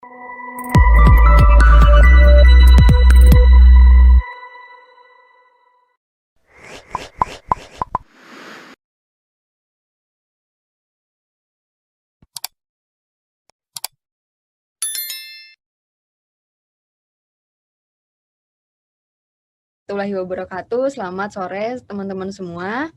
Warahmatullahi wabarakatuh. Selamat sore teman-teman semua.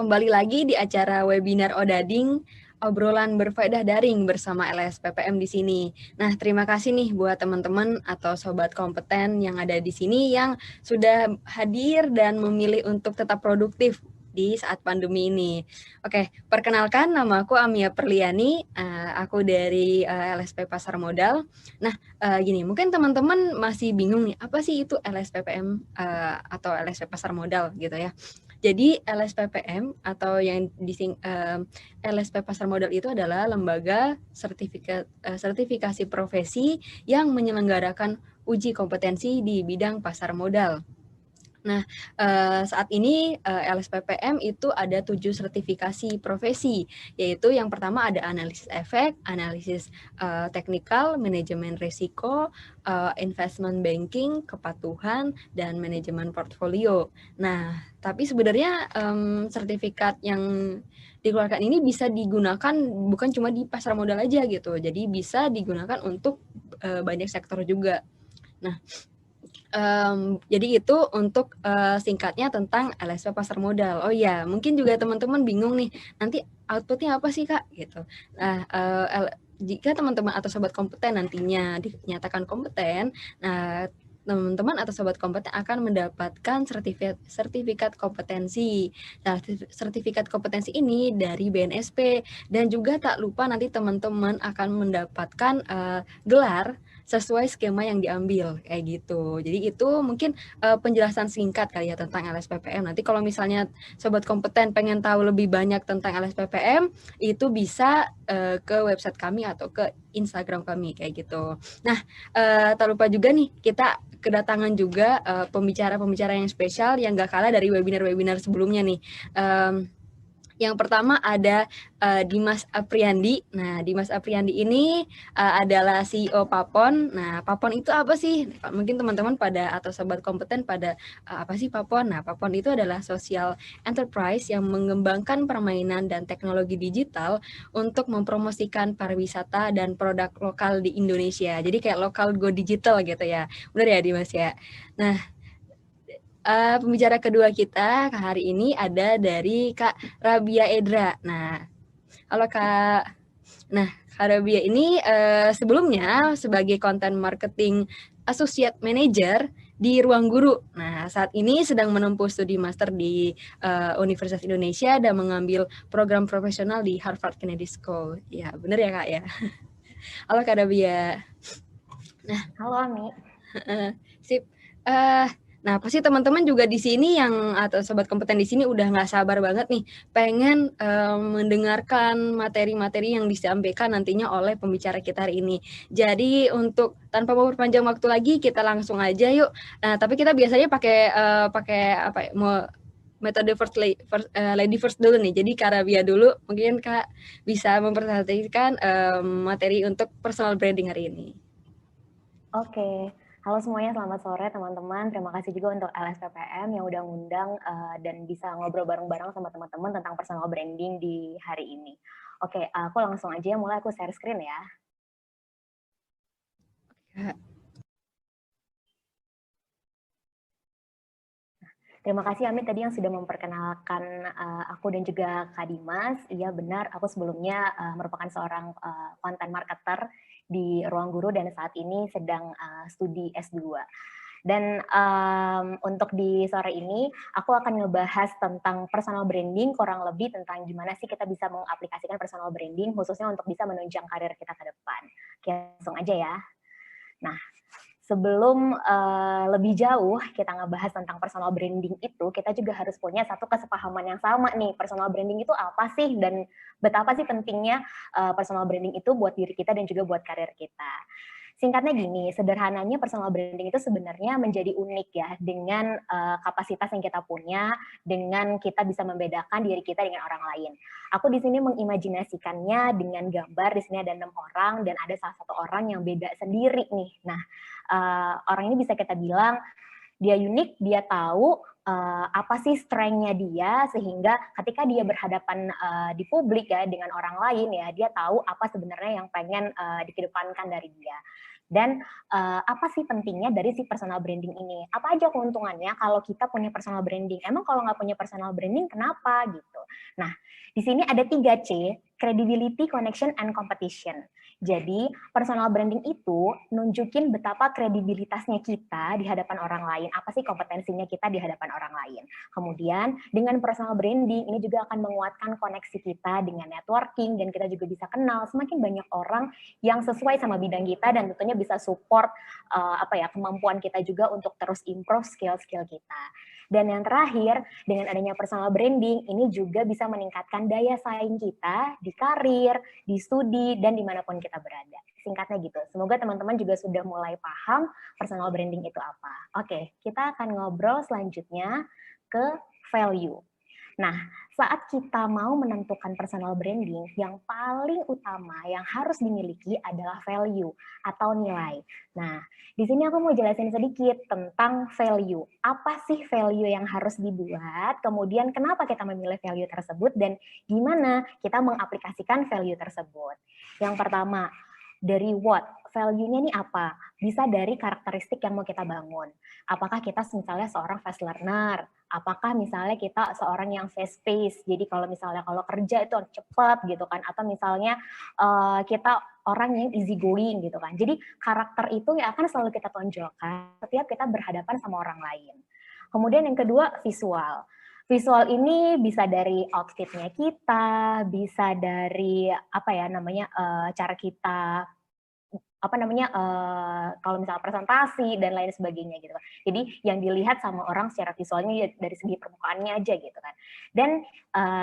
Kembali lagi di acara webinar Odading, obrolan berfaedah daring bersama LSPPM di sini. Nah, terima kasih nih buat teman-teman atau sobat kompeten yang ada di sini yang sudah hadir dan memilih untuk tetap produktif di saat pandemi ini. Oke, perkenalkan nama aku Amia Perliani, aku dari LSP Pasar Modal. Nah, gini, mungkin teman-teman masih bingung nih, apa sih itu LSPPM atau LSP Pasar Modal gitu ya. Jadi LSPPM atau yang LSP Pasar Modal itu adalah lembaga sertifikasi profesi yang menyelenggarakan uji kompetensi di bidang pasar modal. Nah, saat ini LSPPM itu ada 7 sertifikasi profesi, yaitu yang pertama ada analisis efek, analisis teknikal, manajemen risiko, investment banking, kepatuhan, dan manajemen portfolio. Nah, tapi sebenarnya sertifikat yang dikeluarkan ini bisa digunakan bukan cuma di pasar modal aja gitu, jadi bisa digunakan untuk banyak sektor juga. Nah, jadi itu untuk singkatnya tentang LSP Pasar Modal. Oh iya, mungkin juga teman-teman bingung nih, nanti outputnya apa sih Kak? Gitu. Nah, jika teman-teman atau sobat kompeten nantinya dinyatakan kompeten, nah teman-teman atau sobat kompeten akan mendapatkan sertifikat kompetensi. Nah, sertifikat kompetensi ini dari BNSP dan juga tak lupa nanti teman-teman akan mendapatkan gelar sesuai skema yang diambil kayak gitu. Jadi itu mungkin penjelasan singkat kali ya tentang LSPPM. Nanti kalau misalnya sobat kompeten pengen tahu lebih banyak tentang LSPPM, itu bisa ke website kami atau ke Instagram kami kayak gitu. Nah, tak lupa juga nih kita kedatangan juga pembicara-pembicara yang spesial yang gak kalah dari webinar-webinar sebelumnya nih. Yang pertama ada Dimas Apriandi. Nah, Dimas Apriandi ini adalah CEO Papon. Nah, Papon itu apa sih? Mungkin teman-teman pada atau sobat kompeten pada apa sih Papon? Nah, Papon itu adalah social enterprise yang mengembangkan permainan dan teknologi digital untuk mempromosikan pariwisata dan produk lokal di Indonesia. Jadi kayak lokal go digital gitu ya. Benar ya Dimas ya? Nah, pembicara kedua kita hari ini ada dari Kak Rabia Edra. Nah, halo Kak. Nah, Kak Rabia ini sebelumnya sebagai Content Marketing Associate Manager di Ruang Guru. Nah, saat ini sedang menempuh studi master di Universitas Indonesia dan mengambil program profesional di Harvard Kennedy School. Ya, benar ya Kak ya? Halo Kak Rabia. Nah, halo Ami. Sip. Nah, pasti teman-teman juga di sini yang atau sobat kompeten di sini udah nggak sabar banget nih, pengen mendengarkan materi-materi yang disampaikan nantinya oleh pembicara kita hari ini. Jadi untuk tanpa memperpanjang waktu lagi, kita langsung aja yuk. Nah, tapi kita biasanya pakai apa? Metode lady first dulu nih. Jadi Kak Rabia dulu, mungkin Kak bisa mempresentasikan materi untuk personal branding hari ini. Oke, halo semuanya, selamat sore teman-teman. Terima kasih juga untuk LSPPM yang udah ngundang dan bisa ngobrol bareng-bareng sama teman-teman tentang personal branding di hari ini. Oke, aku langsung aja mulai, aku share screen ya. Terima kasih Amit tadi yang sudah memperkenalkan aku dan juga Kak Dimas. Iya benar, aku sebelumnya merupakan seorang content marketer di Ruang Guru dan saat ini sedang studi S2. Dan untuk di sore ini, aku akan ngebahas tentang personal branding, kurang lebih tentang gimana sih kita bisa mengaplikasikan personal branding, khususnya untuk bisa menunjang karir kita ke depan. Oke, langsung aja ya. Nah, sebelum lebih jauh kita ngebahas tentang personal branding itu, kita juga harus punya satu kesepahaman yang sama nih, personal branding itu apa sih, dan betapa sih pentingnya personal branding itu buat diri kita dan juga buat karir kita. Singkatnya gini, sederhananya personal branding itu sebenarnya menjadi unik ya dengan kapasitas yang kita punya, dengan kita bisa membedakan diri kita dengan orang lain. Aku di sini mengimajinasikannya dengan gambar, di sini ada 6 orang dan ada salah satu orang yang beda sendiri nih. Nah, orang ini bisa kita bilang dia unik, dia tahu apa sih strength-nya dia, sehingga ketika dia berhadapan di publik ya dengan orang lain ya, dia tahu apa sebenarnya yang pengen dikedepankan dari dia. Dan apa sih pentingnya dari si personal branding ini? Apa aja keuntungannya kalau kita punya personal branding? Emang kalau nggak punya personal branding kenapa gitu? Nah, di sini ada 3C, credibility, connection, and competition. Jadi, personal branding itu nunjukin betapa kredibilitasnya kita di hadapan orang lain, apa sih kompetensinya kita di hadapan orang lain. Kemudian, dengan personal branding, ini juga akan menguatkan koneksi kita dengan networking, dan kita juga bisa kenal semakin banyak orang yang sesuai sama bidang kita, dan tentunya bisa support kemampuan kita juga untuk terus improve skill-skill kita. Dan yang terakhir, dengan adanya personal branding, ini juga bisa meningkatkan daya saing kita di karir, di studi, dan dimanapun kita berada. Singkatnya gitu. Semoga teman-teman juga sudah mulai paham personal branding itu apa. Oke, kita akan ngobrol selanjutnya ke value. Nah, saat kita mau menentukan personal branding, yang paling utama yang harus dimiliki adalah value atau nilai. Nah, di sini aku mau jelasin sedikit tentang value. Apa sih value yang harus dibuat? Kemudian kenapa kita memilih value tersebut dan gimana kita mengaplikasikan value tersebut? Yang pertama, dari what? Value-nya ini apa? Bisa dari karakteristik yang mau kita bangun. Apakah kita misalnya seorang fast learner? Apakah misalnya kita seorang yang fast pace? Jadi kalau misalnya kalau kerja itu cepat gitu kan, atau misalnya kita orang yang easy going gitu kan. Jadi karakter itu yang akan selalu kita tonjolkan setiap kita berhadapan sama orang lain. Kemudian yang kedua, visual. Visual ini bisa dari outfitnya kita, bisa dari cara kita kalau misalnya presentasi dan lain sebagainya gitu kan. Jadi yang dilihat sama orang secara visualnya ya dari segi permukaannya aja gitu kan. Dan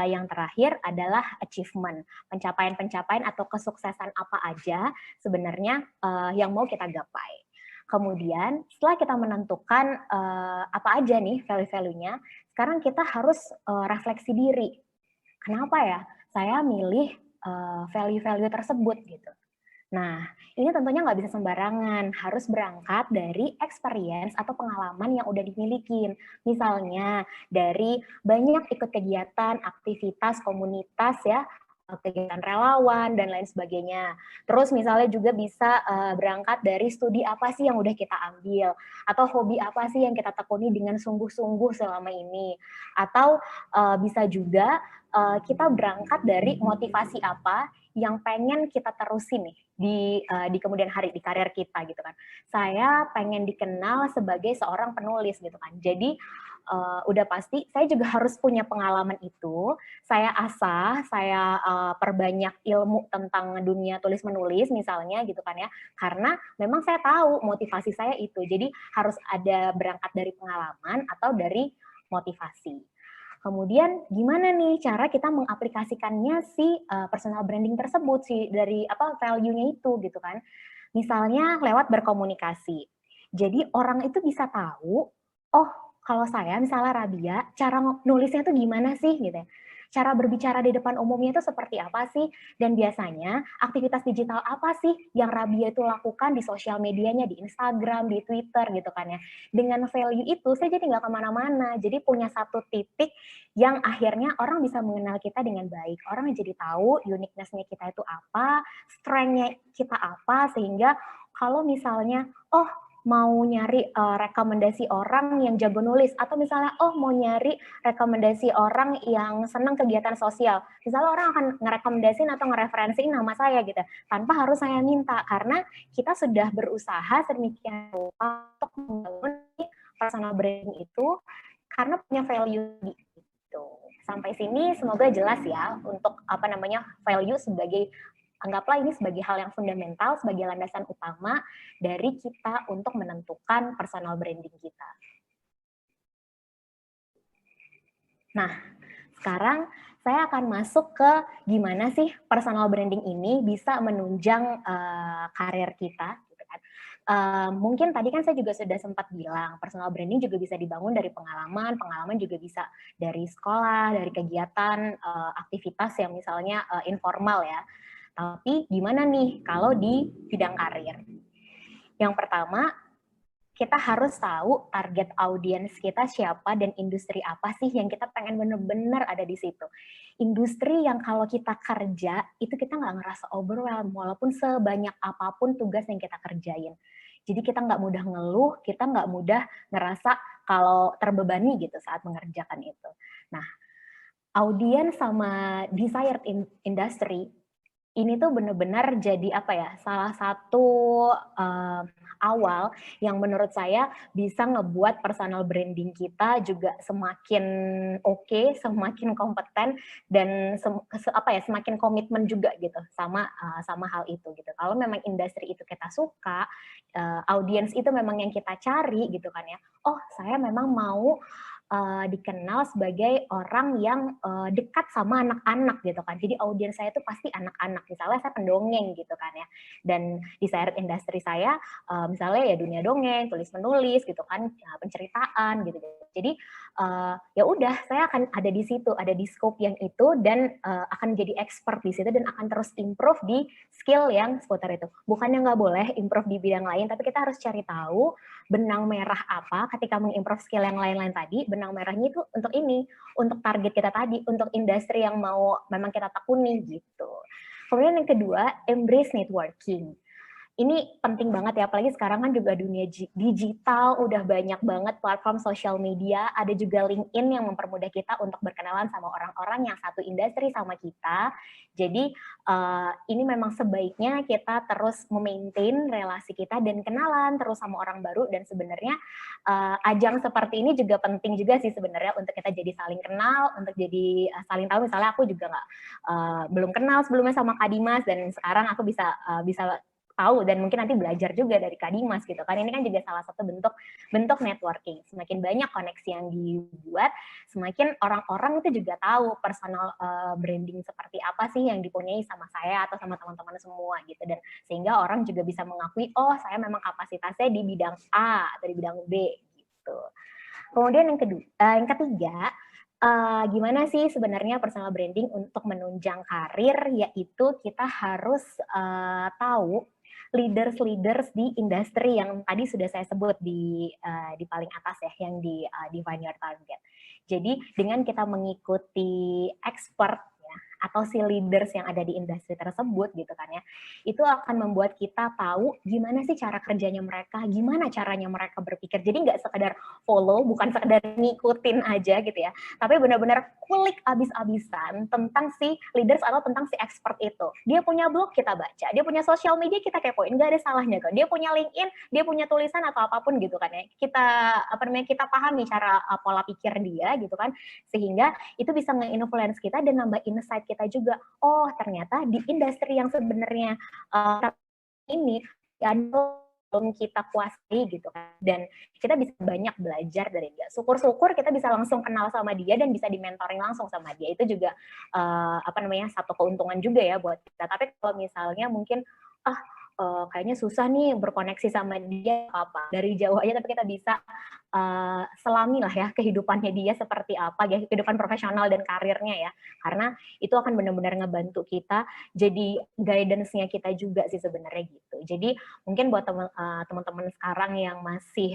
yang terakhir adalah achievement, pencapaian-pencapaian atau kesuksesan apa aja sebenarnya yang mau kita gapai. Kemudian setelah kita menentukan apa aja nih value-value-nya, sekarang kita harus refleksi diri. Kenapa ya saya milih value-value tersebut gitu. Nah, ini tentunya nggak bisa sembarangan, harus berangkat dari experience atau pengalaman yang udah dimiliki. Misalnya, dari banyak ikut kegiatan, aktivitas, komunitas ya, kegiatan relawan, dan lain sebagainya. Terus misalnya juga bisa berangkat dari studi apa sih yang udah kita ambil, atau hobi apa sih yang kita tekuni dengan sungguh-sungguh selama ini. Atau bisa juga kita berangkat dari motivasi apa yang pengen kita terusin nih di kemudian hari di karir kita gitu kan. Saya pengen dikenal sebagai seorang penulis gitu kan. Jadi udah pasti saya juga harus punya pengalaman itu. Saya asah, saya perbanyak ilmu tentang dunia tulis menulis misalnya gitu kan ya. Karena memang saya tahu motivasi saya itu. Jadi harus ada berangkat dari pengalaman atau dari motivasi. Kemudian gimana nih cara kita mengaplikasikannya si personal branding tersebut sih dari value-nya itu gitu kan. Misalnya lewat berkomunikasi. Jadi orang itu bisa tahu, oh kalau saya misalnya Rabia, cara nulisnya tuh gimana sih gitu ya. Cara berbicara di depan umumnya itu seperti apa sih? Dan biasanya aktivitas digital apa sih yang Rabia itu lakukan di sosial medianya, di Instagram, di Twitter gitu kan ya. Dengan value itu saya jadi nggak kemana-mana. Jadi punya satu titik yang akhirnya orang bisa mengenal kita dengan baik. Orang jadi tahu uniqueness-nya kita itu apa, strength-nya kita apa, sehingga kalau misalnya, oh mau nyari rekomendasi orang yang jago nulis, atau misalnya mau nyari rekomendasi orang yang senang kegiatan sosial, misalnya orang akan ngerekomendasiin atau ngereferensiin nama saya gitu, tanpa harus saya minta, karena kita sudah berusaha sedemikian rupa untuk membangun personal branding itu karena punya value gitu. Sampai sini semoga jelas ya untuk value sebagai, anggaplah ini sebagai hal yang fundamental, sebagai landasan utama dari kita untuk menentukan personal branding kita. Nah, sekarang saya akan masuk ke gimana sih personal branding ini bisa menunjang karir kita. Mungkin tadi kan saya juga sudah sempat bilang, personal branding juga bisa dibangun dari pengalaman, pengalaman juga bisa dari sekolah, dari kegiatan, aktivitas yang misalnya informal ya. Tapi gimana nih kalau di bidang karir? Yang pertama, kita harus tahu target audiens kita siapa dan industri apa sih yang kita pengen bener-bener ada di situ. Industri yang kalau kita kerja, itu kita nggak ngerasa overwhelmed, walaupun sebanyak apapun tugas yang kita kerjain. Jadi kita nggak mudah ngeluh, kita nggak mudah ngerasa kalau terbebani gitu saat mengerjakan itu. Nah, audiens sama desired industry ini tuh benar-benar jadi apa ya, salah satu awal yang menurut saya bisa ngebuat personal branding kita juga semakin oke, semakin kompeten dan semakin komitmen juga gitu sama hal itu gitu. Kalau memang industri itu kita suka, audiens itu memang yang kita cari gitu kan ya. Oh, saya memang mau dikenal sebagai orang yang dekat sama anak-anak gitu kan. Jadi audiens saya itu pasti anak-anak. Misalnya saya pendongeng gitu kan ya. Dan di industri saya misalnya ya dunia dongeng, tulis menulis gitu kan, penceritaan gitu. Jadi ya udah saya akan ada di situ, ada di scope yang itu dan akan jadi expert di situ dan akan terus improve di skill yang seputar itu. Bukannya nggak boleh improve di bidang lain, tapi kita harus cari tahu benang merah apa ketika mengimprove skill yang lain-lain tadi. Benang merahnya itu untuk ini, untuk target kita tadi, untuk industri yang mau memang kita tekuni gitu. Kemudian yang kedua, embrace networking. Ini penting banget ya, apalagi sekarang kan juga dunia digital, udah banyak banget platform sosial media, ada juga LinkedIn yang mempermudah kita untuk berkenalan sama orang-orang yang satu industri sama kita. Jadi ini memang sebaiknya kita terus memaintain relasi kita dan kenalan terus sama orang baru, dan sebenarnya ajang seperti ini juga penting juga sih sebenarnya untuk kita jadi saling kenal, untuk jadi saling tahu. Misalnya aku juga belum kenal sebelumnya sama Kak Dimas, dan sekarang aku bisa tahu dan mungkin nanti belajar juga dari Kak Dimas gitu kan. Ini kan juga salah satu bentuk networking. Semakin banyak koneksi yang dibuat, semakin orang-orang itu juga tahu personal branding seperti apa sih yang dipunyai sama saya atau sama teman-teman semua gitu. Dan sehingga orang juga bisa mengakui, oh saya memang kapasitasnya di bidang A atau di bidang B gitu. Kemudian yang ketiga, gimana sih sebenarnya personal branding untuk menunjang karir, yaitu kita harus tahu leaders di industri yang tadi sudah saya sebut di paling atas ya, yang di define your target. Jadi dengan kita mengikuti expert ya, atau si leaders yang ada di industri tersebut gitu kan ya, itu akan membuat kita tahu gimana sih cara kerjanya mereka, gimana caranya mereka berpikir. Jadi nggak sekedar follow, bukan sekedar ngikutin aja gitu ya, tapi benar-benar kulik abis-abisan tentang si leaders atau tentang si expert itu. Dia punya blog, kita baca. Dia punya sosial media, kita kepoin. Nggak ada salahnya kok. Dia punya LinkedIn, dia punya tulisan atau apapun gitu kan ya. Kita pahami cara pola pikir dia gitu kan, sehingga itu bisa nge-influence kita dan nambah insight kita juga. Oh, ternyata di industri yang sebenarnya ini belum kita kuasai gitu kan, dan kita bisa banyak belajar dari dia. Syukur-syukur kita bisa langsung kenal sama dia dan bisa di-mentoring langsung sama dia. Itu juga satu keuntungan juga ya buat kita. Tapi kalau misalnya mungkin kayaknya susah nih berkoneksi sama dia apa dari jauh aja, tapi kita bisa selami lah ya kehidupannya dia seperti apa ya, kehidupan profesional dan karirnya ya, karena itu akan benar-benar ngebantu kita jadi guidance-nya kita juga sih sebenarnya gitu. Jadi mungkin buat teman-teman sekarang yang masih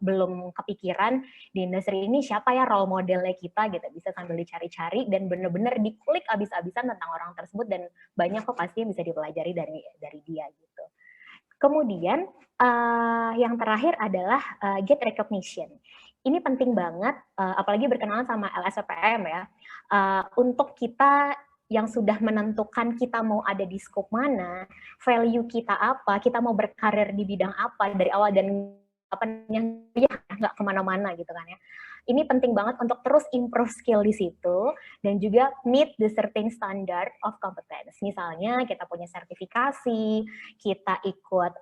belum kepikiran di industri ini siapa ya role modelnya kita gitu, bisa sambil dicari-cari dan benar-benar dikulik abis-abisan tentang orang tersebut, dan banyak kok pasti yang bisa dipelajari dari dia gitu. Kemudian yang terakhir adalah get recognition. Ini penting banget, apalagi berkenalan sama LSPPM ya, untuk kita yang sudah menentukan kita mau ada di scope mana, value kita apa, kita mau berkarir di bidang apa dari awal, dan apa yang ya nggak kemana-mana gitu kan ya. ini penting banget untuk terus improve skill di situ dan juga meet the certain standard of competence. Misalnya kita punya sertifikasi, kita ikut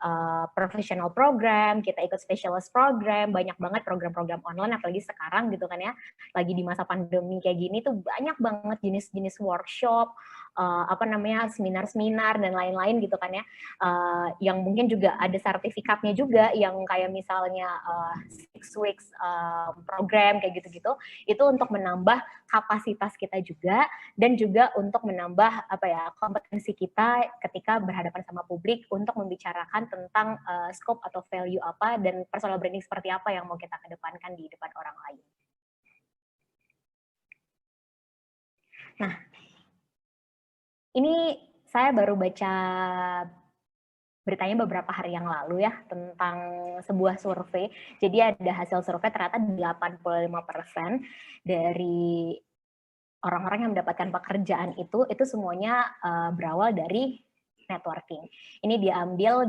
professional program, kita ikut specialist program, banyak banget program-program online apalagi sekarang gitu kan ya. Lagi di masa pandemi kayak gini tuh banyak banget jenis-jenis workshop, seminar-seminar dan lain-lain gitu kan ya, yang mungkin juga ada sertifikatnya juga, yang kayak misalnya 6 weeks program kayak gitu-gitu, itu untuk menambah kapasitas kita juga dan juga untuk menambah kompetensi kita ketika berhadapan sama publik untuk membicarakan tentang scope atau value apa dan personal branding seperti apa yang mau kita kedepankan di depan orang lain. Nah, ini saya baru baca beritanya beberapa hari yang lalu ya tentang sebuah survei. Jadi ada hasil survei ternyata 85% dari orang-orang yang mendapatkan pekerjaan itu semuanya berawal dari networking. Ini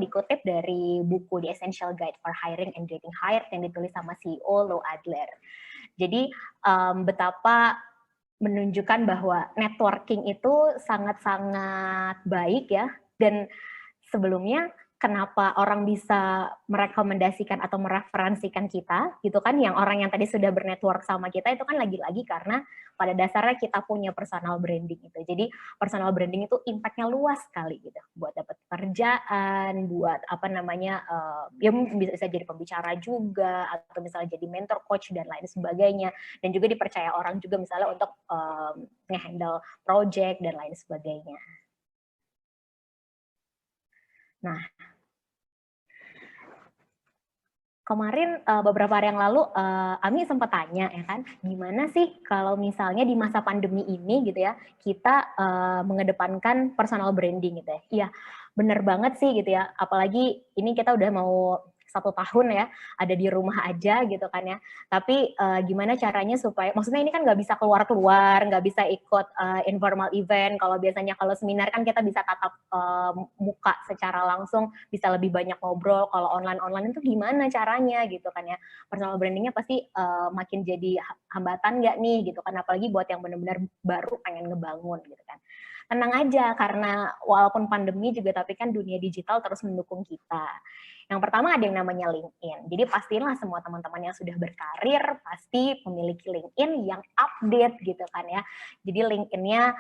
dikutip dari buku The Essential Guide for Hiring and Getting Hired yang ditulis sama CEO Lou Adler. Jadi betapa menunjukkan bahwa networking itu sangat-sangat baik ya, dan sebelumnya kenapa orang bisa merekomendasikan atau mereferensikan kita gitu kan, yang orang yang tadi sudah bernetwork sama kita itu kan lagi-lagi karena pada dasarnya kita punya personal branding itu. Jadi personal branding itu impact-nya luas sekali gitu, buat dapat pekerjaan, buat ya bisa jadi pembicara juga, atau misalnya jadi mentor, coach dan lain sebagainya, dan juga dipercaya orang juga misalnya untuk nge-handle project dan lain sebagainya. Nah, kemarin beberapa hari yang lalu Ami sempat tanya ya kan, gimana sih kalau misalnya di masa pandemi ini gitu ya, kita mengedepankan personal branding gitu ya. Iya, bener banget sih gitu ya, apalagi ini kita udah mau 1 tahun ya, ada di rumah aja gitu kan ya. Tapi gimana caranya supaya, maksudnya ini kan nggak bisa keluar-keluar, nggak bisa ikut informal event. Kalau biasanya kalau seminar kan kita bisa tatap muka secara langsung, bisa lebih banyak ngobrol. Kalau online itu gimana caranya gitu kan ya. Personal brandingnya pasti makin jadi hambatan nggak nih gitu kan, apalagi buat yang benar-benar baru pengen ngebangun gitu kan. Tenang aja, karena walaupun pandemi juga tapi kan dunia digital terus mendukung kita. Yang pertama ada yang namanya LinkedIn. Jadi pastilah semua teman-teman yang sudah berkarir pasti memiliki LinkedIn yang update gitu kan ya. Jadi LinkedIn-nya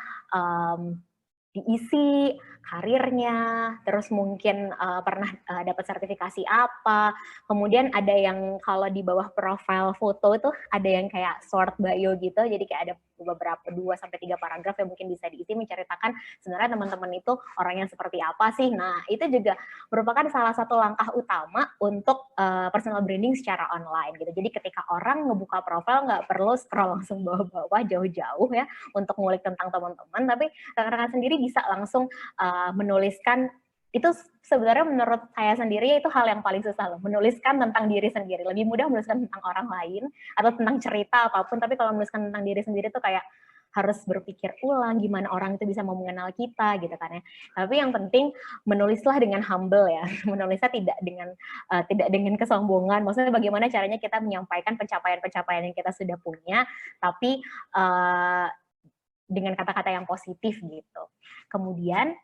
diisi karirnya, terus mungkin pernah dapat sertifikasi apa, kemudian ada yang kalau di bawah profile foto itu ada yang kayak short bio gitu, jadi kayak ada beberapa 2-3 paragraf yang mungkin bisa diisi menceritakan sebenarnya teman-teman itu orang yang seperti apa sih. Nah, itu juga merupakan salah satu langkah utama untuk personal branding secara online gitu. Jadi ketika orang ngebuka profile nggak perlu scroll langsung bawah-bawah jauh-jauh ya untuk ngulik tentang teman-teman, tapi rekan-rekan sendiri bisa langsung menuliskan. Itu sebenarnya menurut saya sendiri itu hal yang paling susah loh, menuliskan tentang diri sendiri. Lebih mudah menuliskan tentang orang lain atau tentang cerita apapun, tapi kalau menuliskan tentang diri sendiri tuh kayak harus berpikir ulang gimana orang itu bisa mau mengenal kita gitu kan ya. Tapi yang penting menulislah dengan humble ya, menulisnya tidak dengan kesombongan. Maksudnya bagaimana caranya kita menyampaikan pencapaian-pencapaian yang kita sudah punya, tapi dengan kata-kata yang positif gitu. Kemudian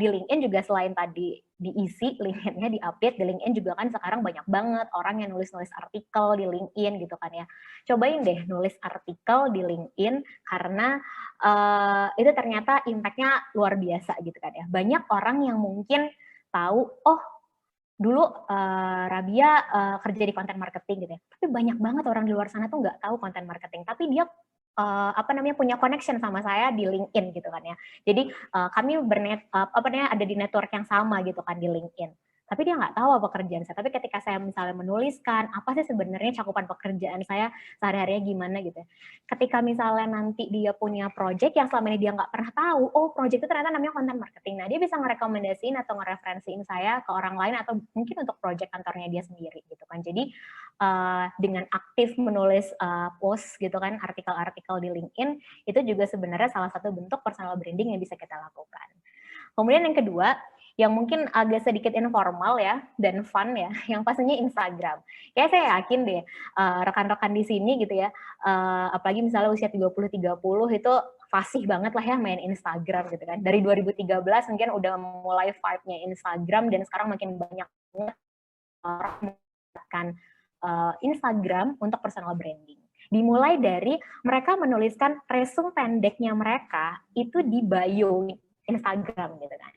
di LinkedIn juga selain tadi diisi, LinkedIn-nya di-update, di LinkedIn juga kan sekarang banyak banget orang yang nulis-nulis artikel di LinkedIn gitu kan ya. Cobain deh nulis artikel di LinkedIn karena itu ternyata impact-nya luar biasa gitu kan ya. Banyak orang yang mungkin tahu, oh dulu Rabia kerja di content marketing gitu ya. Tapi banyak banget orang di luar sana tuh nggak tahu content marketing, tapi dia punya connection sama saya di LinkedIn gitu kan ya. Jadi kami ada di network yang sama gitu kan di LinkedIn. Tapi dia nggak tahu apa pekerjaan saya. Tapi ketika saya misalnya menuliskan apa sih sebenarnya cakupan pekerjaan saya sehari-harinya gimana gitu. Ketika misalnya nanti dia punya project yang selama ini dia nggak pernah tahu, oh project itu ternyata namanya content marketing. Nah dia bisa ngerekomendasiin atau ngereferensiin saya ke orang lain atau mungkin untuk project kantornya dia sendiri gitu kan. Jadi dengan aktif menulis post gitu kan, artikel-artikel di LinkedIn, itu juga sebenarnya salah satu bentuk personal branding yang bisa kita lakukan. Kemudian yang kedua, yang mungkin agak sedikit informal ya dan fun ya, yang pastinya Instagram. Ya saya yakin deh rekan-rekan di sini gitu ya, apalagi misalnya usia 30-30 itu fasih banget lah ya main Instagram gitu kan. Dari 2013 mungkin udah mulai vibe-nya Instagram dan sekarang makin banyak orang menggunakan Instagram untuk personal branding. Dimulai dari mereka menuliskan resume pendeknya mereka itu di bio Instagram gitu kan.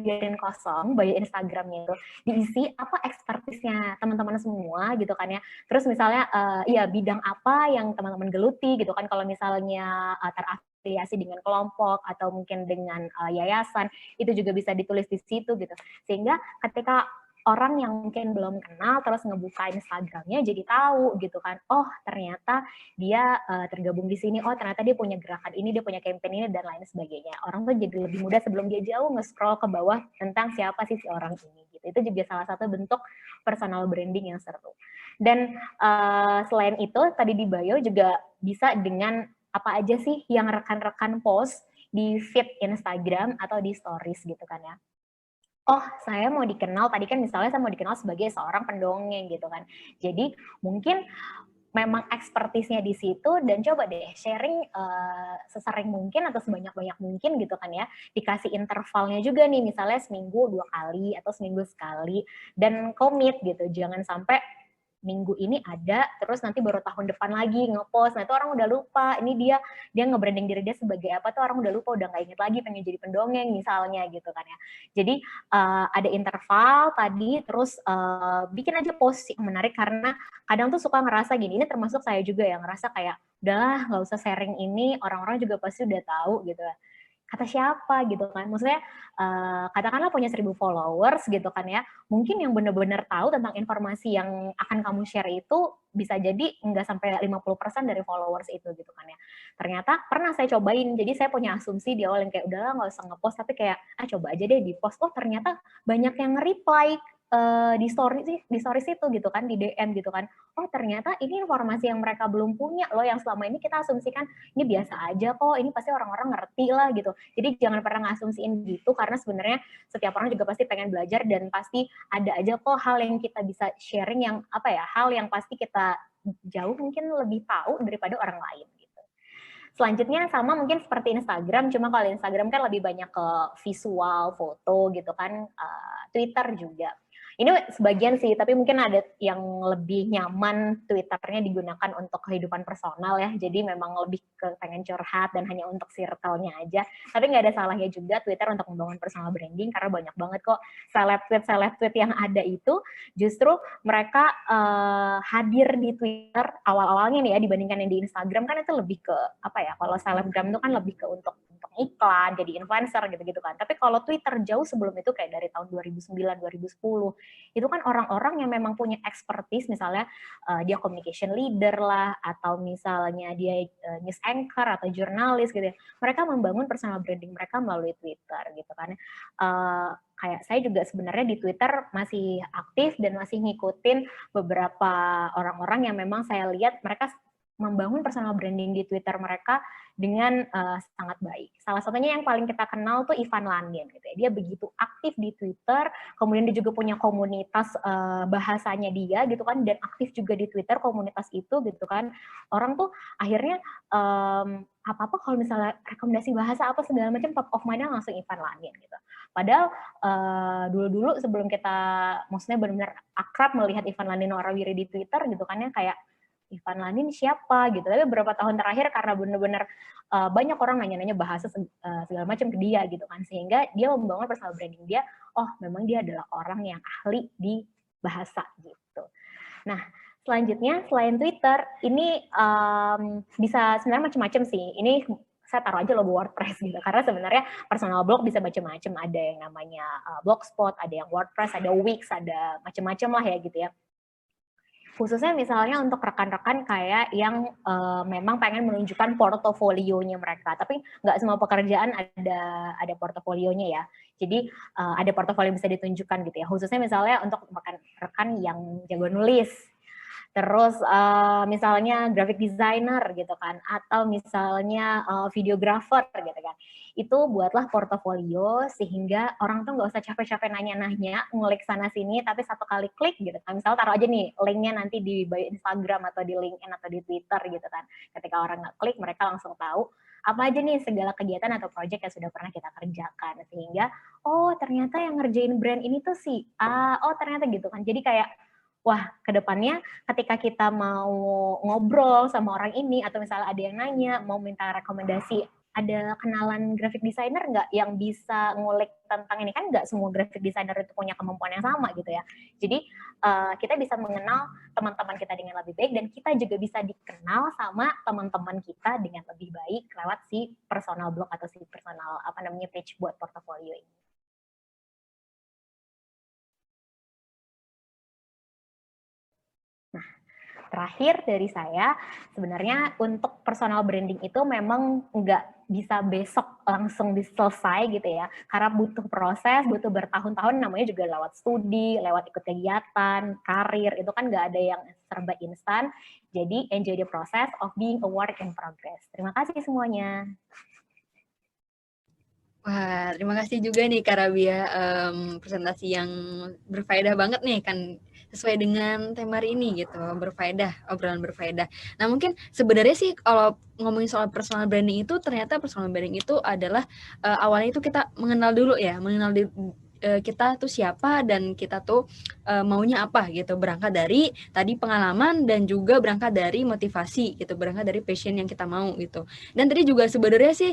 Biarin kosong bio Instagramnya itu diisi apa ekspertisnya teman-teman semua gitu kan ya. Terus misalnya ya bidang apa yang teman-teman geluti gitu kan, kalau misalnya terafiliasi dengan kelompok atau mungkin dengan yayasan itu juga bisa ditulis di situ gitu. Sehingga ketika orang yang mungkin belum kenal terus ngebuka Instagramnya jadi tahu gitu kan, oh ternyata dia tergabung di sini, oh ternyata dia punya gerakan ini, dia punya campaign ini dan lain sebagainya. Orang tuh jadi lebih mudah sebelum dia jauh nge-scroll ke bawah tentang siapa sih si orang ini gitu. Itu juga salah satu bentuk personal branding yang seru. Dan selain itu tadi di bio juga bisa dengan apa aja sih yang rekan-rekan post di feed Instagram atau di stories gitu kan ya. Oh, saya mau dikenal, tadi kan misalnya saya mau dikenal sebagai seorang pendongeng gitu kan. Jadi mungkin memang ekspertisnya di situ dan coba deh sharing sesering mungkin atau sebanyak-banyak mungkin gitu kan ya. Dikasih intervalnya juga nih, misalnya seminggu 2 kali atau seminggu sekali dan komit gitu. Jangan sampai minggu ini ada, terus nanti baru tahun depan lagi ngepost. Nah itu orang udah lupa, ini dia nge-branding diri dia sebagai apa tuh orang udah lupa, udah nggak inget lagi pengen jadi pendongeng misalnya gitu kan ya. Jadi ada interval tadi, terus bikin aja post yang menarik karena kadang tuh suka ngerasa gini, ini termasuk saya juga yang ngerasa kayak udahlah nggak usah sharing ini, orang-orang juga pasti udah tahu gitu. Kata siapa gitu kan, maksudnya katakanlah punya 1.000 followers gitu kan ya, mungkin yang benar-benar tahu tentang informasi yang akan kamu share itu bisa jadi nggak sampai 50% dari followers itu gitu kan ya. Ternyata pernah saya cobain, jadi saya punya asumsi di awal yang kayak udahlah nggak usah ngepost, tapi kayak coba aja deh di post, oh ternyata banyak yang nge-reply di stories itu gitu kan, di DM gitu kan, oh ternyata ini informasi yang mereka belum punya loh, yang selama ini kita asumsikan ini biasa aja kok, ini pasti orang-orang ngerti lah gitu. Jadi jangan pernah ngasumsiin gitu, karena sebenarnya setiap orang juga pasti pengen belajar dan pasti ada aja kok hal yang kita bisa sharing yang apa ya, hal yang pasti kita jauh mungkin lebih tahu daripada orang lain gitu. Selanjutnya sama mungkin seperti Instagram, cuma kalau Instagram kan lebih banyak ke visual, foto gitu kan, Twitter juga. Ini sebagian sih, tapi mungkin ada yang lebih nyaman Twitternya digunakan untuk kehidupan personal ya, jadi memang lebih ke pengen curhat dan hanya untuk circle-nya aja. Tapi nggak ada salahnya juga Twitter untuk membangun personal branding, karena banyak banget kok seleb tweet yang ada itu justru mereka hadir di Twitter awal-awalnya nih ya, dibandingkan yang di Instagram kan itu lebih ke apa ya, kalau selebgram itu kan lebih ke untuk iklan, jadi influencer gitu-gitu kan. Tapi kalau Twitter jauh sebelum itu kayak dari tahun 2009, 2010, itu kan orang-orang yang memang punya expertise, misalnya dia communication leader lah, atau misalnya dia news anchor atau jurnalis gitu ya. Mereka membangun personal branding mereka melalui Twitter gitu kan. Kayak saya juga sebenarnya di Twitter masih aktif dan masih ngikutin beberapa orang-orang yang memang saya lihat mereka membangun personal branding di Twitter mereka dengan sangat baik. Salah satunya yang paling kita kenal tuh Ivan Landin gitu ya. Dia begitu aktif di Twitter, kemudian dia juga punya komunitas bahasanya dia gitu kan, dan aktif juga di Twitter komunitas itu gitu kan. Orang tuh akhirnya apa-apa kalau misalnya rekomendasi bahasa apa segala macam, top of mind-nya langsung Ivan Landin gitu. Padahal dulu-dulu sebelum kita maksudnya benar-benar akrab melihat Ivan Landin Warawiri di Twitter gitu kan ya, kayak Ivan Landin siapa gitu. Tapi beberapa tahun terakhir karena benar-benar banyak orang nanya-nanya bahasa segala macam ke dia gitu kan, sehingga dia membangun personal branding dia, oh memang dia adalah orang yang ahli di bahasa gitu. Nah, selanjutnya selain Twitter, ini bisa sebenarnya macam-macam sih. Ini saya taruh aja logo WordPress gitu, karena sebenarnya personal blog bisa macam-macam. Ada yang namanya Blogspot, ada yang WordPress, ada Wix, ada macam-macam lah ya gitu ya. Khususnya misalnya untuk rekan-rekan kayak yang memang pengen menunjukkan portofolionya mereka, tapi nggak semua pekerjaan ada portofolionya ya. Jadi ada portofolio bisa ditunjukkan gitu ya. Khususnya misalnya untuk rekan-rekan yang jago nulis. terus misalnya graphic designer gitu kan, atau misalnya videographer gitu kan. Itu buatlah portofolio sehingga orang tuh nggak usah capek-capek nanya-nanya, ngulik sana sini, tapi satu kali klik gitu kan. Misalnya taruh aja nih linknya nanti di bio Instagram atau di LinkedIn atau di Twitter gitu kan. Ketika orang nggak klik, mereka langsung tahu apa aja nih segala kegiatan atau project yang sudah pernah kita kerjakan. Sehingga, oh ternyata yang ngerjain brand ini tuh si A, oh ternyata gitu kan. Jadi kayak, wah kedepannya ketika kita mau ngobrol sama orang ini atau misalnya ada yang nanya mau minta rekomendasi, ada kenalan graphic designer nggak yang bisa ngulik tentang ini, kan nggak semua graphic designer itu punya kemampuan yang sama gitu ya. Jadi kita bisa mengenal teman-teman kita dengan lebih baik dan kita juga bisa dikenal sama teman-teman kita dengan lebih baik lewat si personal blog atau si personal page buat portofolio ini. Terakhir dari saya, sebenarnya untuk personal branding itu memang nggak bisa besok langsung diselesai gitu ya, karena butuh proses, butuh bertahun-tahun, namanya juga lewat studi, lewat ikut kegiatan, karir, itu kan nggak ada yang serba instan, jadi enjoy the process of being a work in progress. Terima kasih semuanya. Wah, terima kasih juga nih Kak Rabia, presentasi yang berfaedah banget nih kan sesuai dengan tema hari ini gitu, berfaedah, obrolan berfaedah. Nah mungkin sebenarnya sih kalau ngomongin soal personal branding itu ternyata personal branding itu adalah awalnya itu kita mengenal dulu ya, mengenal kita tuh siapa dan kita tuh maunya apa gitu, berangkat dari tadi pengalaman dan juga berangkat dari motivasi gitu, berangkat dari passion yang kita mau gitu. Dan tadi juga sebenarnya sih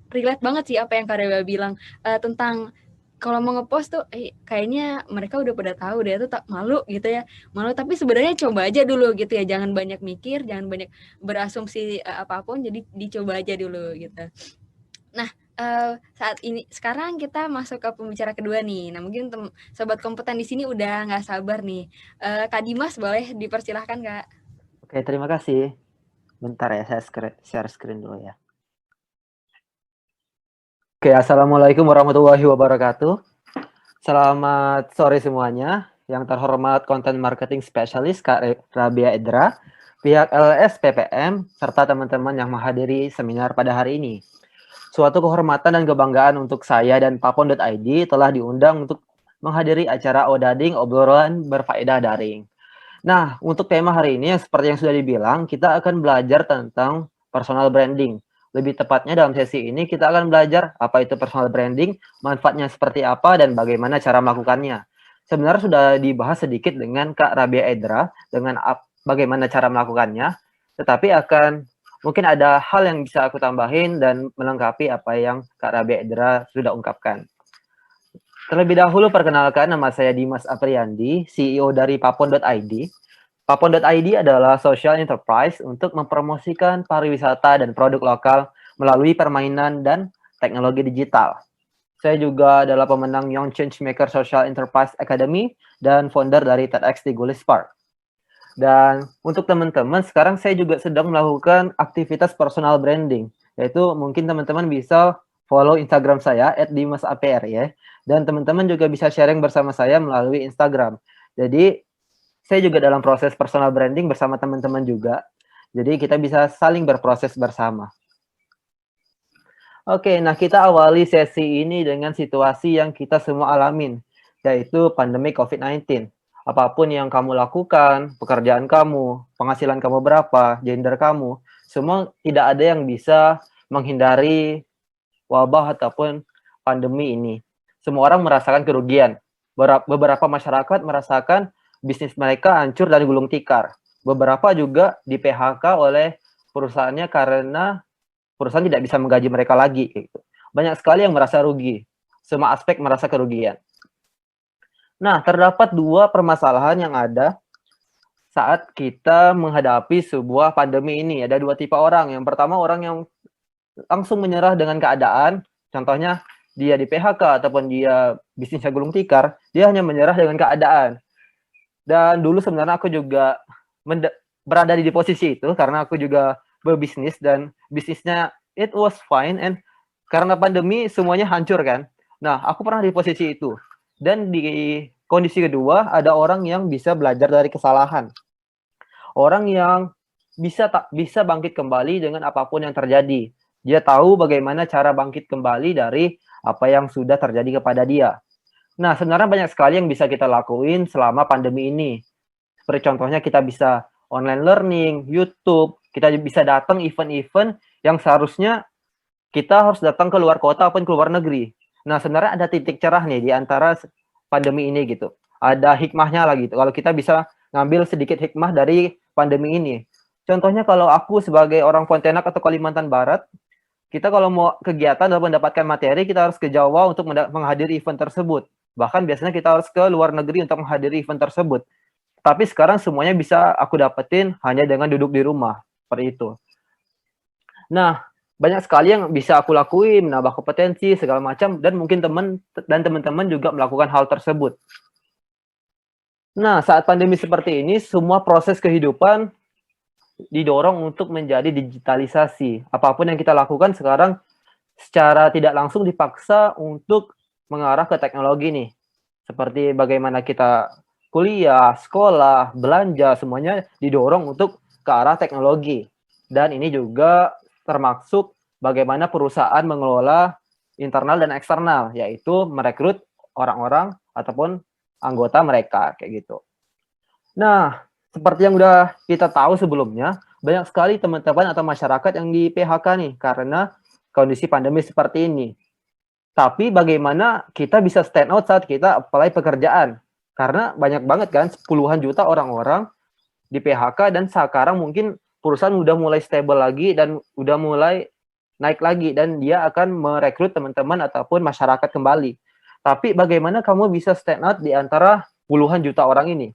relate banget sih apa yang Kak Rewa bilang tentang kalau mau ngepost tuh kayaknya mereka udah pada tahu deh tuh tak malu gitu ya, malu, tapi sebenarnya coba aja dulu gitu ya, jangan banyak mikir, jangan banyak berasumsi apapun, jadi dicoba aja dulu gitu. Nah saat ini sekarang kita masuk ke pembicara kedua nih. Nah mungkin sobat kompeten di sini udah nggak sabar nih. Kak Dimas boleh dipersilahkan Kak. Oke, terima kasih. Bentar ya, saya share screen dulu ya. Oke, Assalamualaikum warahmatullahi wabarakatuh. Selamat sore semuanya. Yang terhormat Content Marketing Specialist Kak Rabia Edra, pihak LS PPM, serta teman-teman yang menghadiri seminar pada hari ini. Suatu kehormatan dan kebanggaan untuk saya dan Papon.id telah diundang untuk menghadiri acara Odading obrolan berfaedah daring. Nah, untuk tema hari ini, seperti yang sudah dibilang, kita akan belajar tentang personal branding. Lebih tepatnya dalam sesi ini, kita akan belajar apa itu personal branding, manfaatnya seperti apa, dan bagaimana cara melakukannya. Sebenarnya sudah dibahas sedikit dengan Kak Rabia Edra, dengan bagaimana cara melakukannya, tetapi mungkin ada hal yang bisa aku tambahin dan melengkapi apa yang Kak Rabia Edra sudah ungkapkan. Terlebih dahulu perkenalkan, nama saya Dimas Apriyandi, CEO dari Papon.id. Papon.id adalah social enterprise untuk mempromosikan pariwisata dan produk lokal melalui permainan dan teknologi digital. Saya juga adalah pemenang Young Changemaker Social Enterprise Academy dan founder dari TEDx di Gulis Park. Dan untuk teman-teman, sekarang saya juga sedang melakukan aktivitas personal branding, yaitu mungkin teman-teman bisa follow Instagram saya @dimasapr ya. Dan teman-teman juga bisa sharing bersama saya melalui Instagram. Jadi saya juga dalam proses personal branding bersama teman-teman juga. Jadi kita bisa saling berproses bersama. Oke, nah kita awali sesi ini dengan situasi yang kita semua alamin, yaitu pandemi COVID-19. Apapun yang kamu lakukan, pekerjaan kamu, penghasilan kamu berapa, gender kamu, semua tidak ada yang bisa menghindari wabah ataupun pandemi ini. Semua orang merasakan kerugian. Beberapa masyarakat merasakan bisnis mereka hancur dan gulung tikar. Beberapa juga di PHK oleh perusahaannya karena perusahaan tidak bisa menggaji mereka lagi. Gitu. Banyak sekali yang merasa rugi. Semua aspek merasa kerugian. Nah, terdapat dua permasalahan yang ada saat kita menghadapi sebuah pandemi ini. Ada dua tipe orang. Yang pertama, orang yang langsung menyerah dengan keadaan. Contohnya, dia di PHK ataupun dia bisnisnya gulung tikar, dia hanya menyerah dengan keadaan. Dan dulu sebenarnya aku juga berada di posisi itu karena aku juga berbisnis dan bisnisnya it was fine, and karena pandemi semuanya hancur kan. Nah, aku pernah di posisi itu. Dan di kondisi kedua, ada orang yang bisa belajar dari kesalahan. Orang yang bisa bangkit kembali dengan apapun yang terjadi. Dia tahu bagaimana cara bangkit kembali dari apa yang sudah terjadi kepada dia. Nah, sebenarnya banyak sekali yang bisa kita lakuin selama pandemi ini. Seperti contohnya kita bisa online learning, YouTube, kita bisa datang event-event yang seharusnya kita harus datang ke luar kota ataupun ke luar negeri. Nah, sebenarnya ada titik cerah nih di antara pandemi ini gitu. Ada hikmahnya lah gitu. Kalau kita bisa ngambil sedikit hikmah dari pandemi ini. Contohnya kalau aku sebagai orang Pontianak atau Kalimantan Barat, kita kalau mau kegiatan atau mendapatkan materi, kita harus ke Jawa untuk menghadiri event tersebut. Bahkan biasanya kita harus ke luar negeri untuk menghadiri event tersebut. Tapi sekarang semuanya bisa aku dapetin hanya dengan duduk di rumah. Seperti itu. Nah, banyak sekali yang bisa aku lakuin, menambah kompetensi, segala macam, dan mungkin teman-teman juga melakukan hal tersebut. Nah, saat pandemi seperti ini, semua proses kehidupan didorong untuk menjadi digitalisasi. Apapun yang kita lakukan sekarang secara tidak langsung dipaksa untuk mengarah ke teknologi nih. Seperti bagaimana kita kuliah, sekolah, belanja, semuanya didorong untuk ke arah teknologi. Dan ini juga termasuk bagaimana perusahaan mengelola internal dan eksternal, yaitu merekrut orang-orang ataupun anggota mereka, kayak gitu. Nah, seperti yang udah kita tahu sebelumnya, banyak sekali teman-teman atau masyarakat yang di PHK nih, karena kondisi pandemi seperti ini. Tapi bagaimana kita bisa stand out saat kita apply pekerjaan? Karena banyak banget kan, puluhan juta orang-orang di PHK, dan sekarang mungkin perusahaan udah mulai stable lagi, dan udah mulai naik lagi, dan dia akan merekrut teman-teman ataupun masyarakat kembali. Tapi bagaimana kamu bisa stand out di antara puluhan juta orang ini?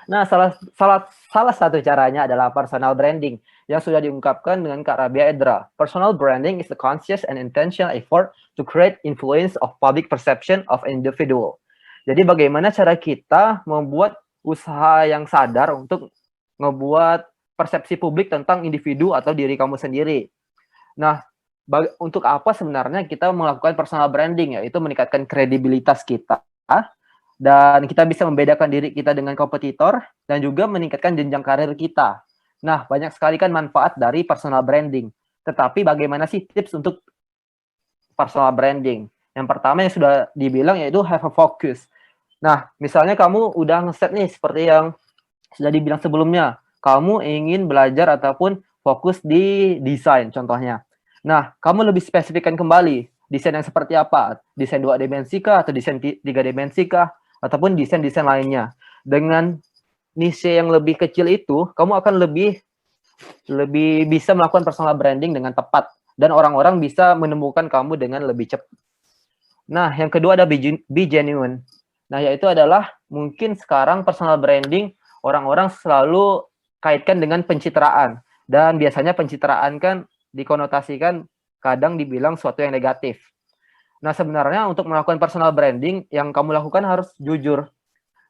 Nah, salah satu caranya adalah personal branding yang sudah diungkapkan dengan Kak Rabia Edra. Personal branding is the conscious and intentional effort to create influence of public perception of individual. Jadi bagaimana cara kita membuat usaha yang sadar untuk ngebuat persepsi publik tentang individu atau diri kamu sendiri. Nah, untuk apa sebenarnya kita melakukan personal branding, yaitu meningkatkan kredibilitas kita, dan kita bisa membedakan diri kita dengan kompetitor, dan juga meningkatkan jenjang karir kita. Nah, banyak sekali kan manfaat dari personal branding. Tetapi bagaimana sih tips untuk personal branding? Yang pertama yang sudah dibilang yaitu have a focus. Nah, misalnya kamu udah ngeset nih seperti yang sudah dibilang sebelumnya, kamu ingin belajar ataupun fokus di desain contohnya. Nah, kamu lebih spesifikkan kembali, desain yang seperti apa? Desain 2 dimensi kah, atau desain 3 dimensi kah, ataupun desain-desain lainnya. Dengan niche yang lebih kecil itu, kamu akan lebih bisa melakukan personal branding dengan tepat, dan orang-orang bisa menemukan kamu dengan lebih cepat. Nah, yang kedua ada be genuine. Nah, yaitu adalah mungkin sekarang personal branding orang-orang selalu kaitkan dengan pencitraan, dan biasanya pencitraan kan dikonotasikan kadang dibilang suatu yang negatif. Nah, sebenarnya untuk melakukan personal branding, yang kamu lakukan harus jujur.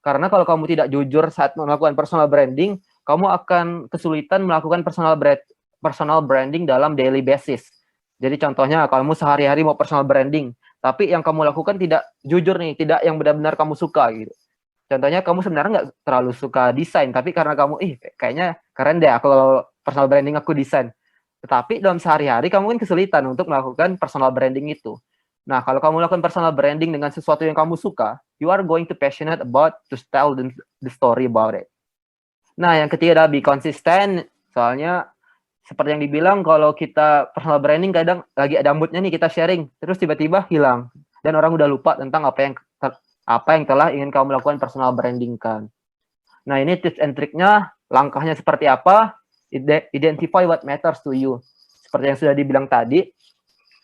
Karena kalau kamu tidak jujur saat melakukan personal branding, kamu akan kesulitan melakukan personal branding dalam daily basis. Jadi contohnya, kamu sehari-hari mau personal branding, tapi yang kamu lakukan tidak jujur nih, tidak yang benar-benar kamu suka gitu. Contohnya, kamu sebenarnya nggak terlalu suka desain, tapi karena kamu, kayaknya keren deh kalau personal branding aku desain. Tetapi dalam sehari-hari, kamu kan kesulitan untuk melakukan personal branding itu. Nah, kalau kamu melakukan personal branding dengan sesuatu yang kamu suka, you are going to passionate about to tell the story about it. Nah, yang ketiga adalah be consistent. Soalnya, seperti yang dibilang, kalau kita personal branding kadang lagi ada moodnya nih, kita sharing, terus tiba-tiba hilang. Dan orang udah lupa tentang apa yang telah ingin kamu lakukan personal branding kan. Nah, ini tips and triknya, langkahnya seperti apa, identify what matters to you. Seperti yang sudah dibilang tadi,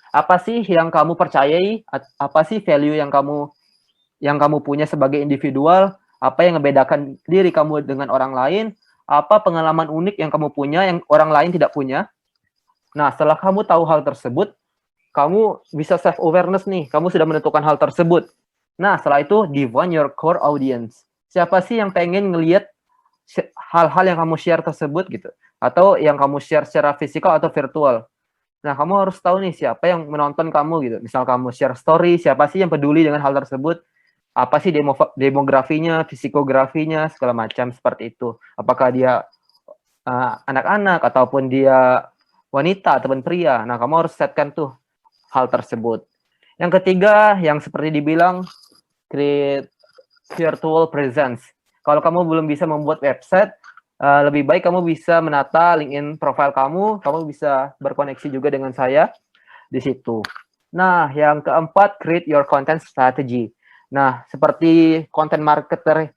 apa sih yang kamu percayai, apa sih value yang kamu punya sebagai individual, apa yang membedakan diri kamu dengan orang lain, apa pengalaman unik yang kamu punya yang orang lain tidak punya. Nah, setelah kamu tahu hal tersebut, kamu bisa self-awareness nih, kamu sudah menentukan hal tersebut. Nah, setelah itu, define your core audience. Siapa sih yang pengen ngelihat hal-hal yang kamu share tersebut gitu, atau yang kamu share secara fisikal atau virtual. Nah, kamu harus tahu nih siapa yang menonton kamu gitu. Misal kamu share story, siapa sih yang peduli dengan hal tersebut? Apa sih demografinya, psikografinya, segala macam seperti itu. Apakah dia anak-anak ataupun dia wanita ataupun pria. Nah, kamu harus setkan tuh hal tersebut. Yang ketiga, yang seperti dibilang, create virtual presence. Kalau kamu belum bisa membuat website, lebih baik kamu bisa menata LinkedIn profile kamu bisa berkoneksi juga dengan saya di situ. Nah, yang keempat, create your content strategy. Nah, seperti content marketer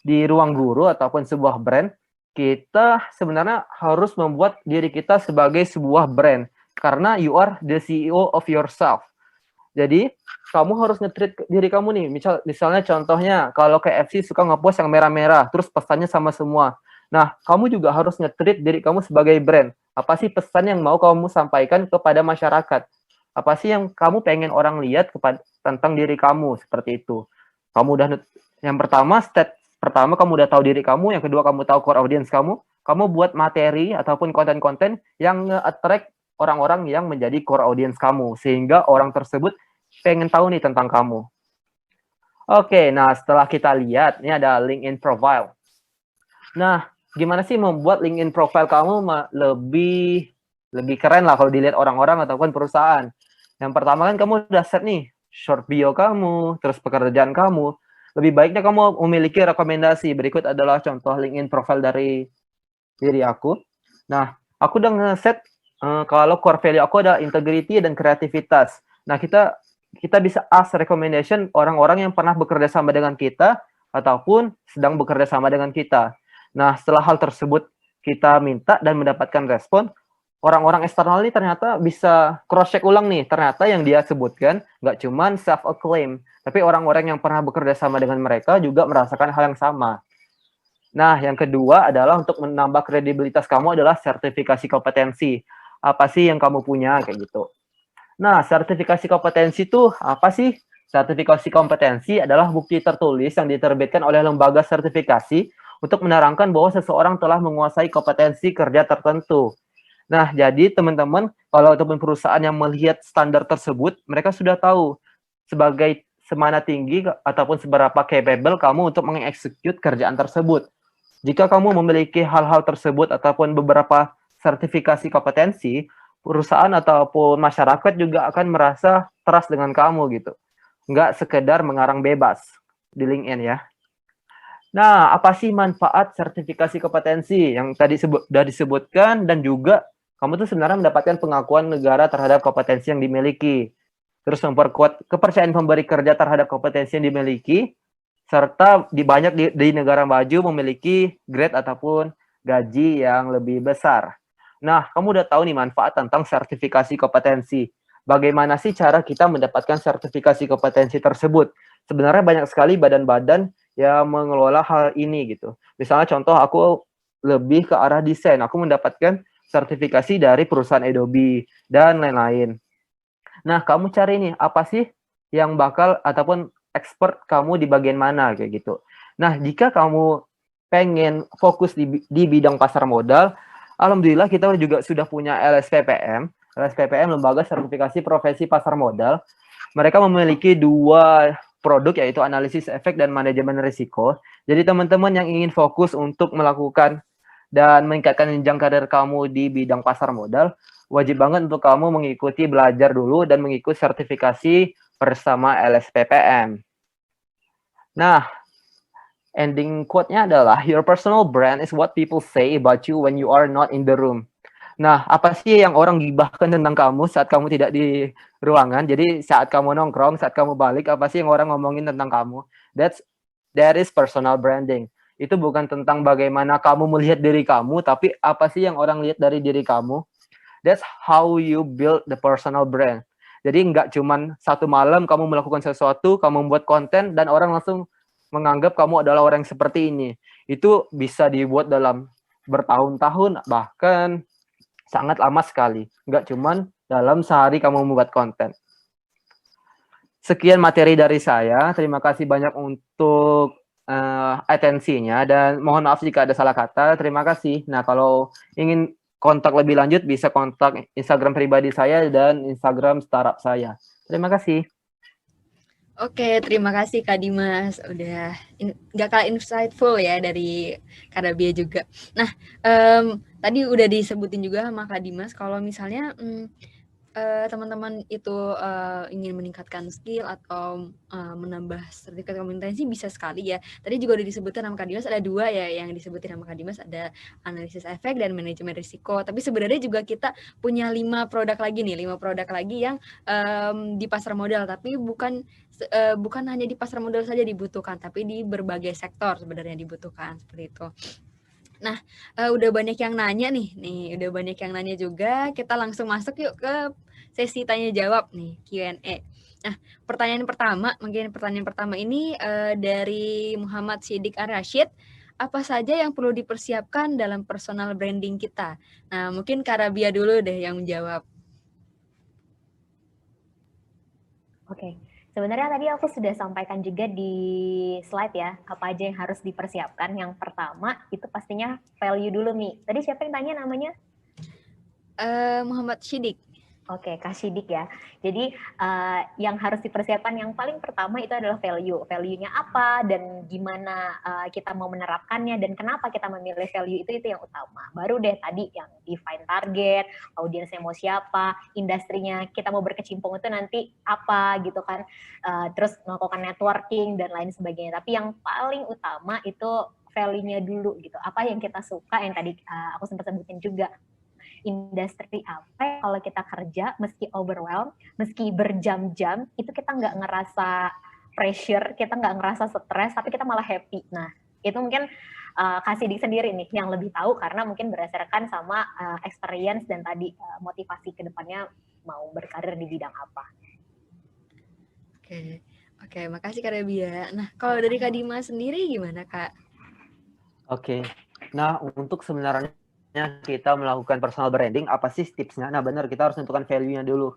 di ruang guru ataupun sebuah brand, kita sebenarnya harus membuat diri kita sebagai sebuah brand. Karena you are the CEO of yourself. Jadi, kamu harus nge-treat diri kamu nih. Misalnya contohnya, kalau KFC suka nge-post yang merah-merah, terus pesannya sama semua. Nah, kamu juga harus nge-treat diri kamu sebagai brand. Apa sih pesan yang mau kamu sampaikan kepada masyarakat? Apa sih yang kamu pengen orang lihat tentang diri kamu? Seperti itu. Kamu udah, yang pertama, step pertama kamu udah tahu diri kamu, yang kedua kamu tahu core audience kamu buat materi ataupun konten-konten yang nge-attract orang-orang yang menjadi core audience kamu, sehingga orang tersebut pengen tahu nih tentang kamu. Oke, nah setelah kita lihat, ini ada LinkedIn profile. Nah, gimana sih membuat LinkedIn profile kamu lebih keren lah kalau dilihat orang-orang ataupun perusahaan. Yang pertama kan kamu udah set nih, short bio kamu, terus pekerjaan kamu. Lebih baiknya kamu memiliki rekomendasi. Berikut adalah contoh LinkedIn profile dari diri aku. Nah, aku udah nge-set kalau core value aku ada integrity dan kreativitas. Nah, kita bisa ask recommendation orang-orang yang pernah bekerja sama dengan kita ataupun sedang bekerja sama dengan kita. Nah, setelah hal tersebut kita minta dan mendapatkan respon, orang-orang eksternal ini ternyata bisa cross-check ulang nih. Ternyata yang dia sebutkan nggak cuma self-acclaim, tapi orang-orang yang pernah bekerja sama dengan mereka juga merasakan hal yang sama. Nah, yang kedua adalah untuk menambah kredibilitas kamu adalah sertifikasi kompetensi. Apa sih yang kamu punya, kayak gitu. Nah, sertifikasi kompetensi itu apa sih? Sertifikasi kompetensi adalah bukti tertulis yang diterbitkan oleh lembaga sertifikasi untuk menerangkan bahwa seseorang telah menguasai kompetensi kerja tertentu. Nah, jadi teman-teman, kalau ataupun perusahaan yang melihat standar tersebut, mereka sudah tahu sebagai semana tinggi ataupun seberapa capable kamu untuk mengeksekut kerjaan tersebut. Jika kamu memiliki hal-hal tersebut ataupun beberapa sertifikasi kompetensi, perusahaan ataupun masyarakat juga akan merasa trust dengan kamu gitu. Nggak sekedar mengarang bebas di LinkedIn ya. Nah, apa sih manfaat sertifikasi kompetensi yang tadi sudah disebutkan, dan juga kamu tuh sebenarnya mendapatkan pengakuan negara terhadap kompetensi yang dimiliki. Terus memperkuat kepercayaan pemberi kerja terhadap kompetensi yang dimiliki, serta di negara maju memiliki grade ataupun gaji yang lebih besar. Nah, kamu udah tahu nih manfaat tentang sertifikasi kompetensi. Bagaimana sih cara kita mendapatkan sertifikasi kompetensi tersebut? Sebenarnya banyak sekali badan-badan yang mengelola hal ini gitu. Misalnya contoh aku lebih ke arah desain, aku mendapatkan sertifikasi dari perusahaan Adobe dan lain-lain. Nah, kamu cari nih apa sih yang bakal ataupun expert kamu di bagian mana kayak gitu. Nah, jika kamu pengen fokus di bidang pasar modal, alhamdulillah kita juga sudah punya LSPPM. LSPPM, Lembaga Sertifikasi Profesi Pasar Modal. Mereka memiliki 2 produk, yaitu analisis efek dan manajemen risiko. Jadi teman-teman yang ingin fokus untuk melakukan dan meningkatkan jenjang karir kamu di bidang pasar modal, wajib banget untuk kamu mengikuti belajar dulu dan mengikuti sertifikasi bersama LSPPM. Nah, ending quote-nya adalah, your personal brand is what people say about you when you are not in the room. Nah, apa sih yang orang gibahkan tentang kamu saat kamu tidak di ruangan? Jadi saat kamu nongkrong, saat kamu balik, apa sih yang orang ngomongin tentang kamu? That is personal branding. Itu bukan tentang bagaimana kamu melihat diri kamu, tapi apa sih yang orang lihat dari diri kamu. That's how you build the personal brand. Jadi nggak cuman satu malam kamu melakukan sesuatu, kamu membuat konten, dan orang langsung menganggap kamu adalah orang yang seperti ini. Itu bisa dibuat dalam bertahun-tahun, bahkan sangat lama sekali. Nggak cuman dalam sehari kamu membuat konten. Sekian materi dari saya. Terima kasih banyak untuk atensinya, dan mohon maaf jika ada salah kata. Terima kasih. Nah, kalau ingin kontak lebih lanjut bisa kontak Instagram pribadi saya dan Instagram startup saya. Terima kasih. Oke, terima kasih Kak Dimas. Udah nggak kalah insightful ya dari Kak Rabia juga. Nah, tadi udah disebutin juga sama Kak Dimas kalau misalnya teman-teman itu ingin meningkatkan skill atau menambah sertifikat kompetensi bisa sekali ya. Tadi juga udah disebutkan sama Kak Dimas ada 2 ya yang disebutin sama Kak Dimas, ada analisis efek dan manajemen risiko. Tapi sebenarnya juga kita punya 5 produk lagi nih, 5 produk lagi yang di pasar modal, tapi bukan hanya di pasar modal saja dibutuhkan, tapi di berbagai sektor sebenarnya dibutuhkan seperti itu. Nah, udah banyak yang nanya nih udah banyak yang nanya juga, kita langsung masuk yuk ke sesi tanya jawab nih, Q&A. Nah, pertanyaan pertama ini dari Muhammad Siddiq Ar-Rashid, apa saja yang perlu dipersiapkan dalam personal branding kita? Nah, mungkin Kak Rabia dulu deh yang menjawab. Oke, sebenarnya tadi aku sudah sampaikan juga di slide ya, apa aja yang harus dipersiapkan. Yang pertama itu pastinya value dulu, Mi. Tadi siapa yang tanya namanya? Muhammad Siddiq. Oke, Kak Sidik ya. Jadi yang harus dipersiapkan yang paling pertama itu adalah value. Value-nya apa dan gimana kita mau menerapkannya dan kenapa kita memilih value itu yang utama. Baru deh tadi yang define target, audiensnya mau siapa, industrinya kita mau berkecimpung itu nanti apa gitu kan. Terus melakukan networking dan lain sebagainya. Tapi yang paling utama itu value-nya dulu gitu. Apa yang kita suka yang tadi aku sempat sebutin juga. Industri apa kalau kita kerja meski overwhelmed, meski berjam-jam itu kita nggak ngerasa pressure, kita nggak ngerasa stres, tapi kita malah happy. Nah itu mungkin Kak Sidik sendiri nih yang lebih tahu karena mungkin berdasarkan sama experience dan tadi motivasi kedepannya mau berkarir di bidang apa. Oke, makasih Kak Rabia. Nah, kalau dari Kak Dima sendiri gimana Kak? Oke. Nah, untuk sebenarnya kita melakukan personal branding, apa sih tipsnya? Nah, benar, kita harus tentukan value-nya dulu.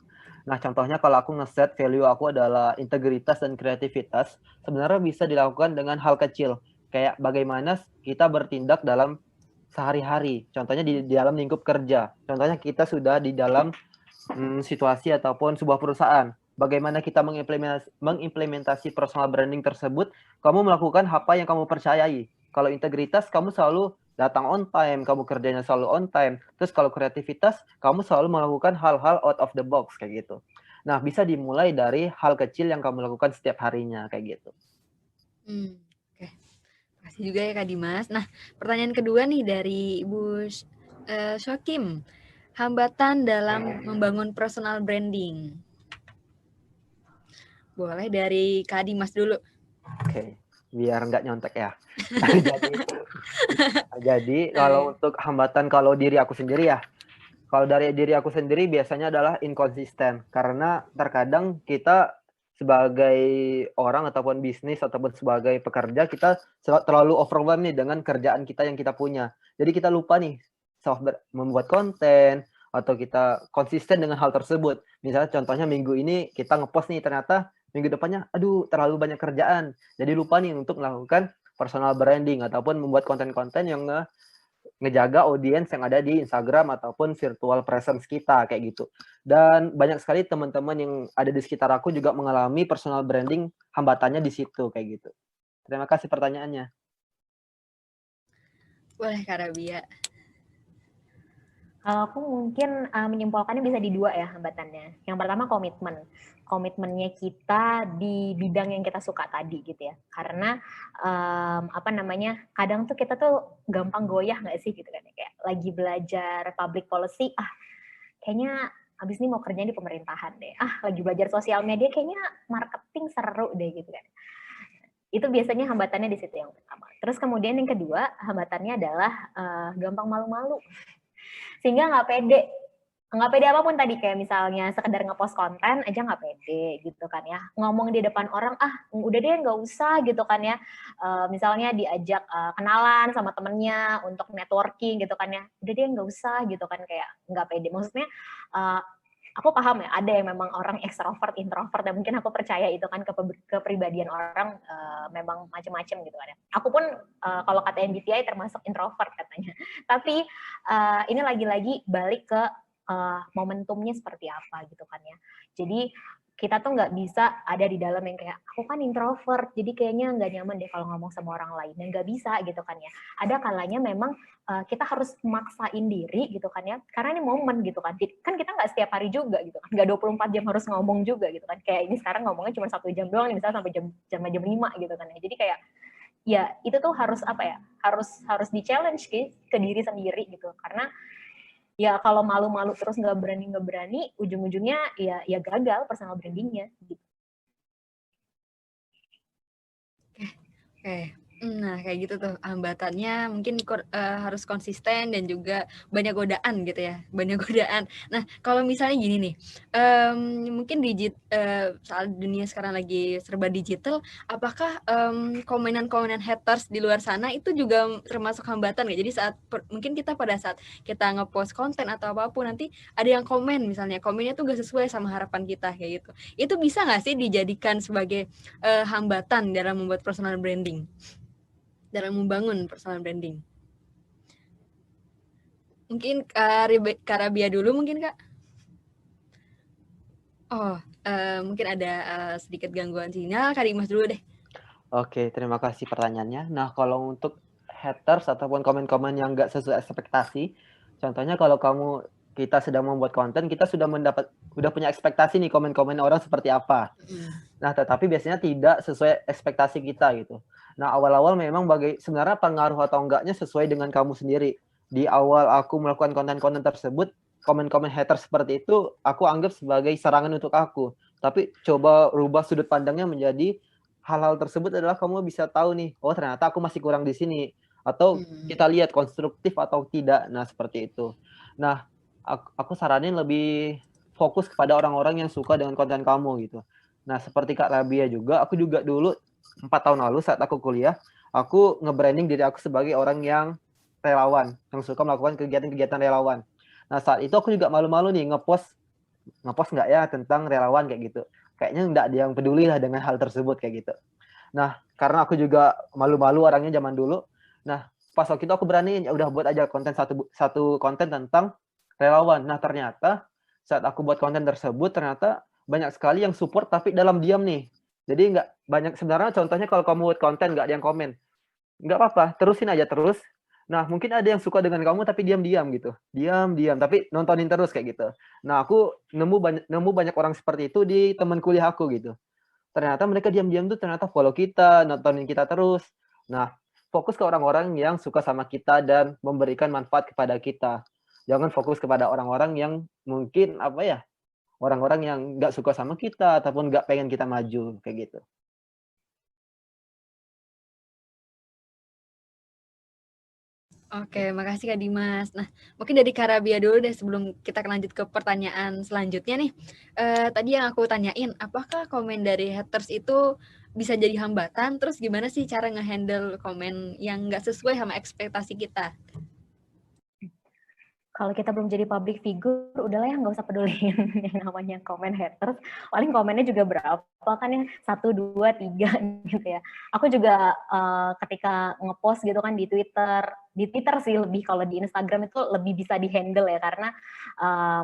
Nah, contohnya kalau aku nge-set value aku adalah integritas dan kreativitas, sebenarnya bisa dilakukan dengan hal kecil. Kayak bagaimana kita bertindak dalam sehari-hari. Contohnya di dalam lingkup kerja. Contohnya kita sudah di dalam situasi ataupun sebuah perusahaan. Bagaimana kita mengimplementasi personal branding tersebut, kamu melakukan apa yang kamu percayai. Kalau integritas, kamu selalu datang on time, kamu kerjanya selalu on time. Terus kalau kreativitas, kamu selalu melakukan hal-hal out of the box, kayak gitu. Nah, bisa dimulai dari hal kecil yang kamu lakukan setiap harinya, kayak gitu. Oke. Makasih juga ya Kak Dimas. Nah, pertanyaan kedua nih dari Ibu Syokim. Hambatan dalam membangun personal branding. Boleh dari Kak Dimas dulu. Oke, biar nggak nyontek ya. Jadi kalau untuk hambatan kalau diri aku sendiri ya, kalau dari diri aku sendiri biasanya adalah inkonsisten. Karena terkadang kita sebagai orang ataupun bisnis ataupun sebagai pekerja, kita terlalu overwhelmed nih dengan kerjaan kita yang kita punya. Jadi kita lupa nih membuat konten atau kita konsisten dengan hal tersebut. Misalnya contohnya minggu ini kita ngepost nih, ternyata minggu depannya aduh terlalu banyak kerjaan. Jadi lupa nih untuk melakukan personal branding ataupun membuat konten-konten yang ngejaga audiens yang ada di Instagram ataupun virtual presence kita kayak gitu. Dan banyak sekali teman-teman yang ada di sekitar aku juga mengalami personal branding, hambatannya di situ kayak gitu. Terima kasih pertanyaannya. Boleh Kak Rabia. Kalau aku mungkin menyimpulkannya bisa di 2 ya hambatannya. Yang pertama komitmen. Komitmennya kita di bidang yang kita suka tadi gitu ya. Karena kadang tuh kita tuh gampang goyah nggak sih gitu kan. Kayak lagi belajar public policy, kayaknya abis ini mau kerja di pemerintahan deh. Lagi belajar sosial media kayaknya marketing seru deh gitu kan. Itu biasanya hambatannya di situ yang pertama. Terus kemudian yang kedua hambatannya adalah gampang malu-malu. Sehingga nggak pede apapun tadi, kayak misalnya sekedar ngepost konten aja nggak pede gitu kan ya, ngomong di depan orang udah deh nggak usah gitu kan ya, misalnya diajak kenalan sama temennya untuk networking gitu kan ya, udah deh nggak usah gitu kan, kayak nggak pede. Maksudnya aku paham ya, ada yang memang orang extrovert, introvert, dan mungkin aku percaya itu kan kepribadian orang memang macam-macam gitu kan ya. Aku pun kalau kata MBTI termasuk introvert katanya. Tapi ini lagi-lagi balik ke momentumnya seperti apa gitu kan ya. Jadi kita tuh nggak bisa ada di dalam yang kayak aku kan introvert jadi kayaknya nggak nyaman deh kalau ngomong sama orang lain, dan nggak bisa gitu kan ya. Ada kalanya memang kita harus maksain diri gitu kan ya, karena ini momen gitu kan. Kan kita nggak setiap hari juga gitu kan, nggak 24 jam harus ngomong juga gitu kan. Kayak ini sekarang ngomongnya cuma 1 jam doang nih, misalnya sampai jam 5 gitu kan ya. Jadi kayak ya itu tuh harus apa ya, harus di challenge ke diri sendiri gitu. Karena ya kalau malu-malu terus nggak berani, ujung-ujungnya ya gagal personal brandingnya gitu. Oke. Nah, kayak gitu tuh hambatannya mungkin harus konsisten dan juga banyak godaan gitu ya, banyak godaan. Nah, kalau misalnya gini nih, mungkin saat dunia sekarang lagi serba digital, apakah komenan-komenan haters di luar sana itu juga termasuk hambatan nggak? Jadi mungkin kita pada saat kita ngepost konten atau apapun nanti ada yang komen, misalnya komennya tuh gak sesuai sama harapan kita kayak gitu. Itu bisa nggak sih dijadikan sebagai hambatan dalam membuat personal branding? Dalam membangun personal branding. Mungkin Kak Rabia dulu mungkin Kak. Oh, mungkin ada sedikit gangguan sinyal. Kak Dimas dulu deh. Oke, terima kasih pertanyaannya. Nah, kalau untuk haters ataupun komen-komen yang nggak sesuai ekspektasi, contohnya kalau kita sedang membuat konten, kita sudah punya ekspektasi nih komen-komen orang seperti apa. Nah, tetapi biasanya tidak sesuai ekspektasi kita gitu. Nah, awal-awal memang sebenarnya pengaruh atau enggaknya sesuai dengan kamu sendiri. Di awal aku melakukan konten-konten tersebut, komen-komen haters seperti itu aku anggap sebagai serangan untuk aku. Tapi coba rubah sudut pandangnya menjadi hal-hal tersebut adalah kamu bisa tahu nih, oh ternyata aku masih kurang di sini. Atau kita lihat konstruktif atau tidak. Nah, seperti itu. Nah, aku saranin lebih fokus kepada orang-orang yang suka dengan konten kamu gitu. Nah, seperti Kak Rabia juga, aku juga dulu 4 tahun lalu saat aku kuliah, aku nge-branding diri aku sebagai orang yang relawan, yang suka melakukan kegiatan-kegiatan relawan. Nah, saat itu aku juga malu-malu nih ngepost nggak ya tentang relawan kayak gitu. Kayaknya nggak ada yang peduli lah dengan hal tersebut kayak gitu. Nah, karena aku juga malu-malu orangnya zaman dulu. Nah, pas waktu itu aku beraniin, ya udah buat aja konten satu konten tentang relawan. Nah, ternyata saat aku buat konten tersebut, ternyata banyak sekali yang support tapi dalam diam nih. Jadi nggak banyak, sebenarnya contohnya kalau kamu buat konten nggak ada yang komen, nggak apa-apa, terusin aja terus. Nah, mungkin ada yang suka dengan kamu tapi diam-diam gitu. Diam-diam tapi nontonin terus kayak gitu. Nah, aku nemu banyak orang seperti itu di teman kuliah aku gitu. Ternyata mereka diam-diam tuh ternyata follow kita, nontonin kita terus. Nah, fokus ke orang-orang yang suka sama kita dan memberikan manfaat kepada kita. Jangan fokus kepada orang-orang yang mungkin apa ya, orang-orang yang nggak suka sama kita ataupun nggak pengen kita maju kayak gitu. Oke, makasih Kak Dimas. Nah, mungkin dari Kak Rabia dulu deh sebelum kita lanjut ke pertanyaan selanjutnya nih. Tadi yang aku tanyain, apakah komen dari haters itu bisa jadi hambatan? Terus gimana sih cara ngehandle komen yang nggak sesuai sama ekspektasi kita? Kalau kita belum jadi public figure, udahlah ya nggak usah peduliin yang namanya komen haters. Paling komennya juga berapa kan ya, 1, 2, 3 gitu ya. Aku juga ketika ngepost gitu kan di Twitter sih lebih, kalau di Instagram itu lebih bisa dihandle ya, karena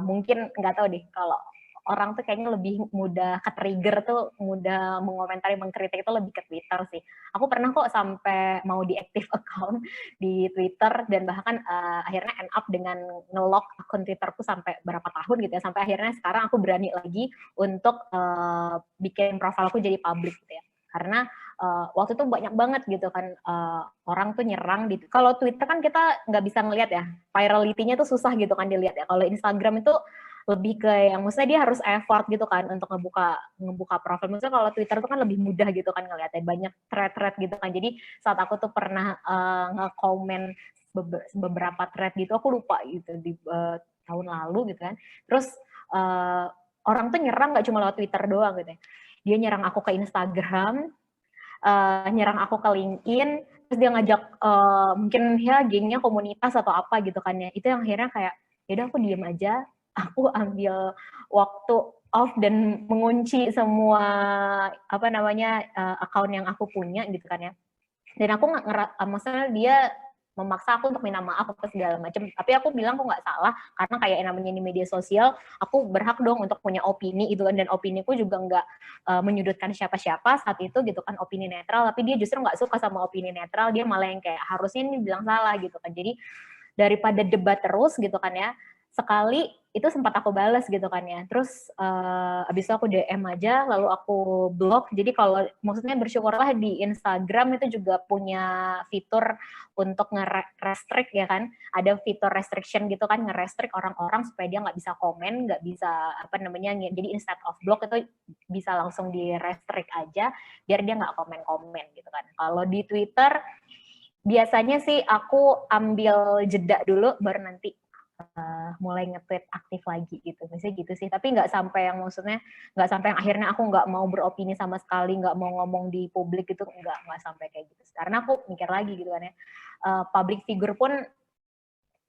mungkin nggak tahu deh, kalau orang tuh kayaknya lebih mudah ke-trigger tuh, mudah mengomentari, mengkritik itu lebih ke Twitter sih. Aku pernah kok sampai mau di-active account di Twitter, dan bahkan akhirnya end up dengan nge-lock akun Twitterku sampai berapa tahun gitu ya, sampai akhirnya sekarang aku berani lagi untuk bikin profilku jadi public gitu ya. Karena waktu itu banyak banget gitu kan orang tuh nyerang di, kalau Twitter kan kita nggak bisa ngelihat ya, virality-nya tuh susah gitu kan dilihat ya. Kalau Instagram itu lebih ke yang maksudnya dia harus effort gitu kan untuk ngebuka profil. Maksudnya kalau Twitter itu kan lebih mudah gitu kan ngeliatnya, banyak thread gitu kan. Jadi saat aku tuh pernah nge-komen beberapa thread gitu, aku lupa gitu di tahun lalu gitu kan. Terus orang tuh nyerang nggak cuma lewat Twitter doang gitu ya. Dia nyerang aku ke Instagram, nyerang aku ke LinkedIn, terus dia ngajak mungkin ya gengnya komunitas atau apa gitu kan ya. Itu yang akhirnya kayak, yaudah aku diem aja, aku ambil waktu off dan mengunci semua apa namanya account yang aku punya gitu kan ya. Dan aku nggak maksudnya dia memaksa aku untuk minta maaf apa segala macam. Tapi aku bilang aku nggak salah, karena kayak yang namanya di media sosial, aku berhak dong untuk punya opini gitu kan, dan opiniku juga nggak menyudutkan siapa-siapa saat itu gitu kan, opini netral. Tapi dia justru nggak suka sama opini netral, dia malah yang kayak harusnya ini bilang salah gitu kan. Jadi daripada debat terus gitu kan ya, sekali itu sempat aku balas gitu kan ya, terus abis itu aku DM aja, lalu aku blok. Jadi kalau maksudnya bersyukurlah di Instagram itu juga punya fitur untuk nge-restrict ya kan, ada fitur restriction gitu kan, nge-restrict orang-orang supaya dia nggak bisa komen, nggak bisa apa namanya, jadi instead of block itu bisa langsung di-restrict aja, biar dia nggak komen-komen gitu kan. Kalau di Twitter biasanya sih aku ambil jeda dulu, baru nanti mulai nge-tweet aktif lagi gitu, misalnya gitu sih. Tapi nggak sampai yang maksudnya nggak sampai yang akhirnya aku nggak mau beropini sama sekali, nggak mau ngomong di publik gitu, nggak sampai kayak gitu. Karena aku mikir lagi gitu kan ya, public figure pun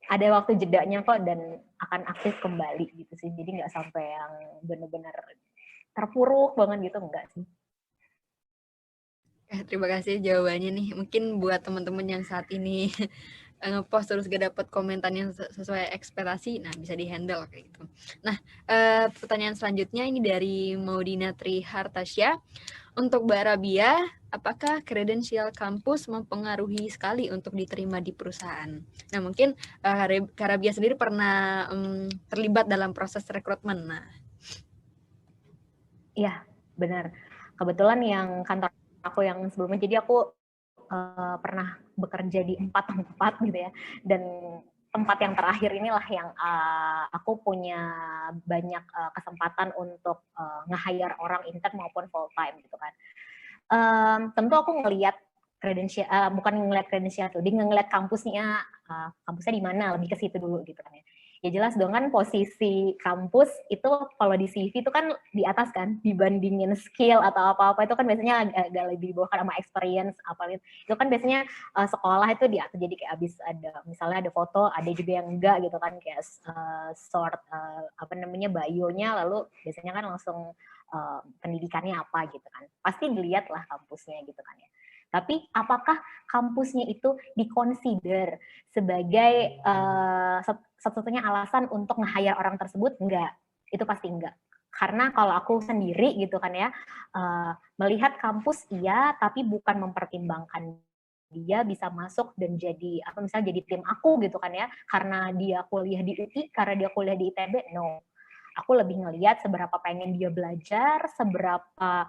ada waktu jedanya kok dan akan aktif kembali gitu sih. Jadi nggak sampai yang benar-benar terpuruk banget gitu, enggak sih. Terima kasih jawabannya nih. Mungkin buat teman-teman yang saat ini ngepost terus gak dapat komentar yang sesuai ekspektasi, nah bisa dihandle kayak gitu. Nah, pertanyaan selanjutnya ini dari Maudina Trihartasya. Untuk Mbak Rabia, apakah kredensial kampus mempengaruhi sekali untuk diterima di perusahaan? Nah, mungkin Kak Rabia sendiri pernah terlibat dalam proses rekrutmen. Nah, iya, benar. Kebetulan yang kantor aku yang sebelumnya, jadi aku pernah bekerja di 4 tempat gitu ya, dan tempat yang terakhir inilah yang aku punya banyak kesempatan untuk nge-hire orang intern maupun full time gitu kan. Tentu aku ngelihat kredensial, bukan ngelihat kredensial tuh, dia ngelihat kampusnya, kampusnya di mana, lebih ke situ dulu gitu kan ya. Ya jelas dong kan, posisi kampus itu kalau di CV itu kan di atas kan, dibandingin skill atau apa-apa itu kan biasanya agak lebih bawah sama experience apa itu kan biasanya sekolah itu di atas. Jadi kayak abis ada misalnya ada foto, ada juga yang enggak gitu kan, kayak sort apa namanya bio-nya, lalu biasanya kan langsung pendidikannya apa gitu kan, pasti dilihat lah kampusnya gitu kan ya. Tapi apakah kampusnya itu dikonsider sebagai satu-satunya alasan untuk nge-hire orang tersebut? Enggak, itu pasti enggak. Karena kalau aku sendiri gitu kan ya, melihat kampus iya, tapi bukan mempertimbangkan dia bisa masuk dan jadi apa misalnya jadi tim aku gitu kan ya, karena dia kuliah di UI, karena dia kuliah di ITB, no. Aku lebih ngelihat seberapa pengen dia belajar, seberapa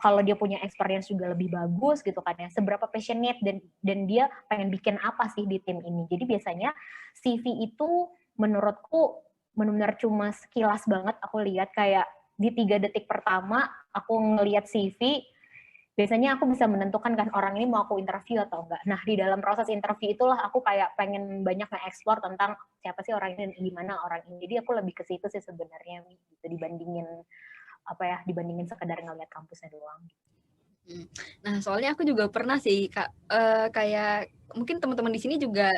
kalau dia punya experience juga lebih bagus gitu kan ya, seberapa passionate dan dia pengen bikin apa sih di tim ini. Jadi biasanya CV itu menurutku benar-benar cuma sekilas banget aku lihat, kayak di 3 detik pertama aku ngelihat CV, biasanya aku bisa menentukan kan orang ini mau aku interview atau enggak. Nah, di dalam proses interview itulah aku kayak pengen banyak nge-explore tentang siapa sih orang ini, gimana orang ini. Jadi aku lebih ke situ sih sebenarnya gitu, dibandingin apa ya, dibandingin sekedar ngeliat kampusnya doang. Nah, soalnya aku juga pernah sih Kak, kayak mungkin teman-teman di sini juga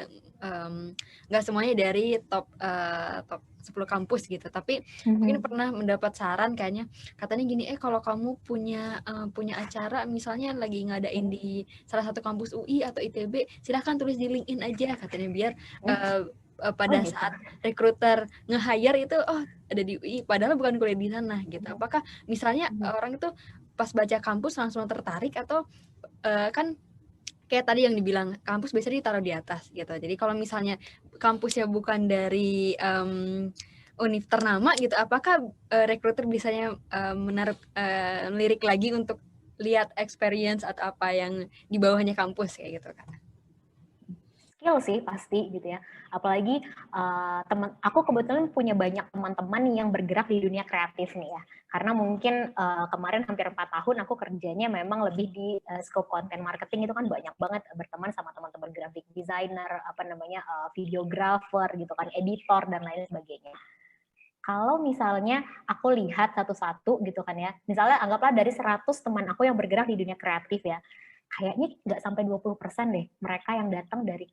nggak semuanya dari top 10 kampus gitu, tapi mungkin pernah mendapat saran kayaknya, katanya gini, kalau kamu punya acara misalnya lagi ngadain di salah satu kampus UI atau ITB, silahkan tulis di LinkedIn aja katanya, biar pada saat recruiter nge-hire itu, oh ada di UI, padahal bukan kuliah di sana gitu. Apakah misalnya orang itu pas baca kampus langsung tertarik, atau kan kayak tadi yang dibilang kampus biasanya ditaruh di atas gitu. Jadi kalau misalnya kampusnya bukan dari univ ternama gitu, apakah recruiter biasanya melirik lagi untuk lihat experience atau apa yang di bawahnya kampus kayak gitu kan? Skill sih pasti gitu ya. Apalagi aku kebetulan punya banyak teman-teman yang bergerak di dunia kreatif nih ya. Karena mungkin kemarin hampir 4 tahun aku kerjanya memang lebih di scope content marketing, itu kan banyak banget berteman sama teman-teman graphic designer, apa namanya videographer gitu kan, editor dan lain sebagainya. Kalau misalnya aku lihat satu-satu gitu kan ya, misalnya anggaplah dari 100 teman aku yang bergerak di dunia kreatif ya, kayaknya nggak sampai 20% deh mereka yang datang dari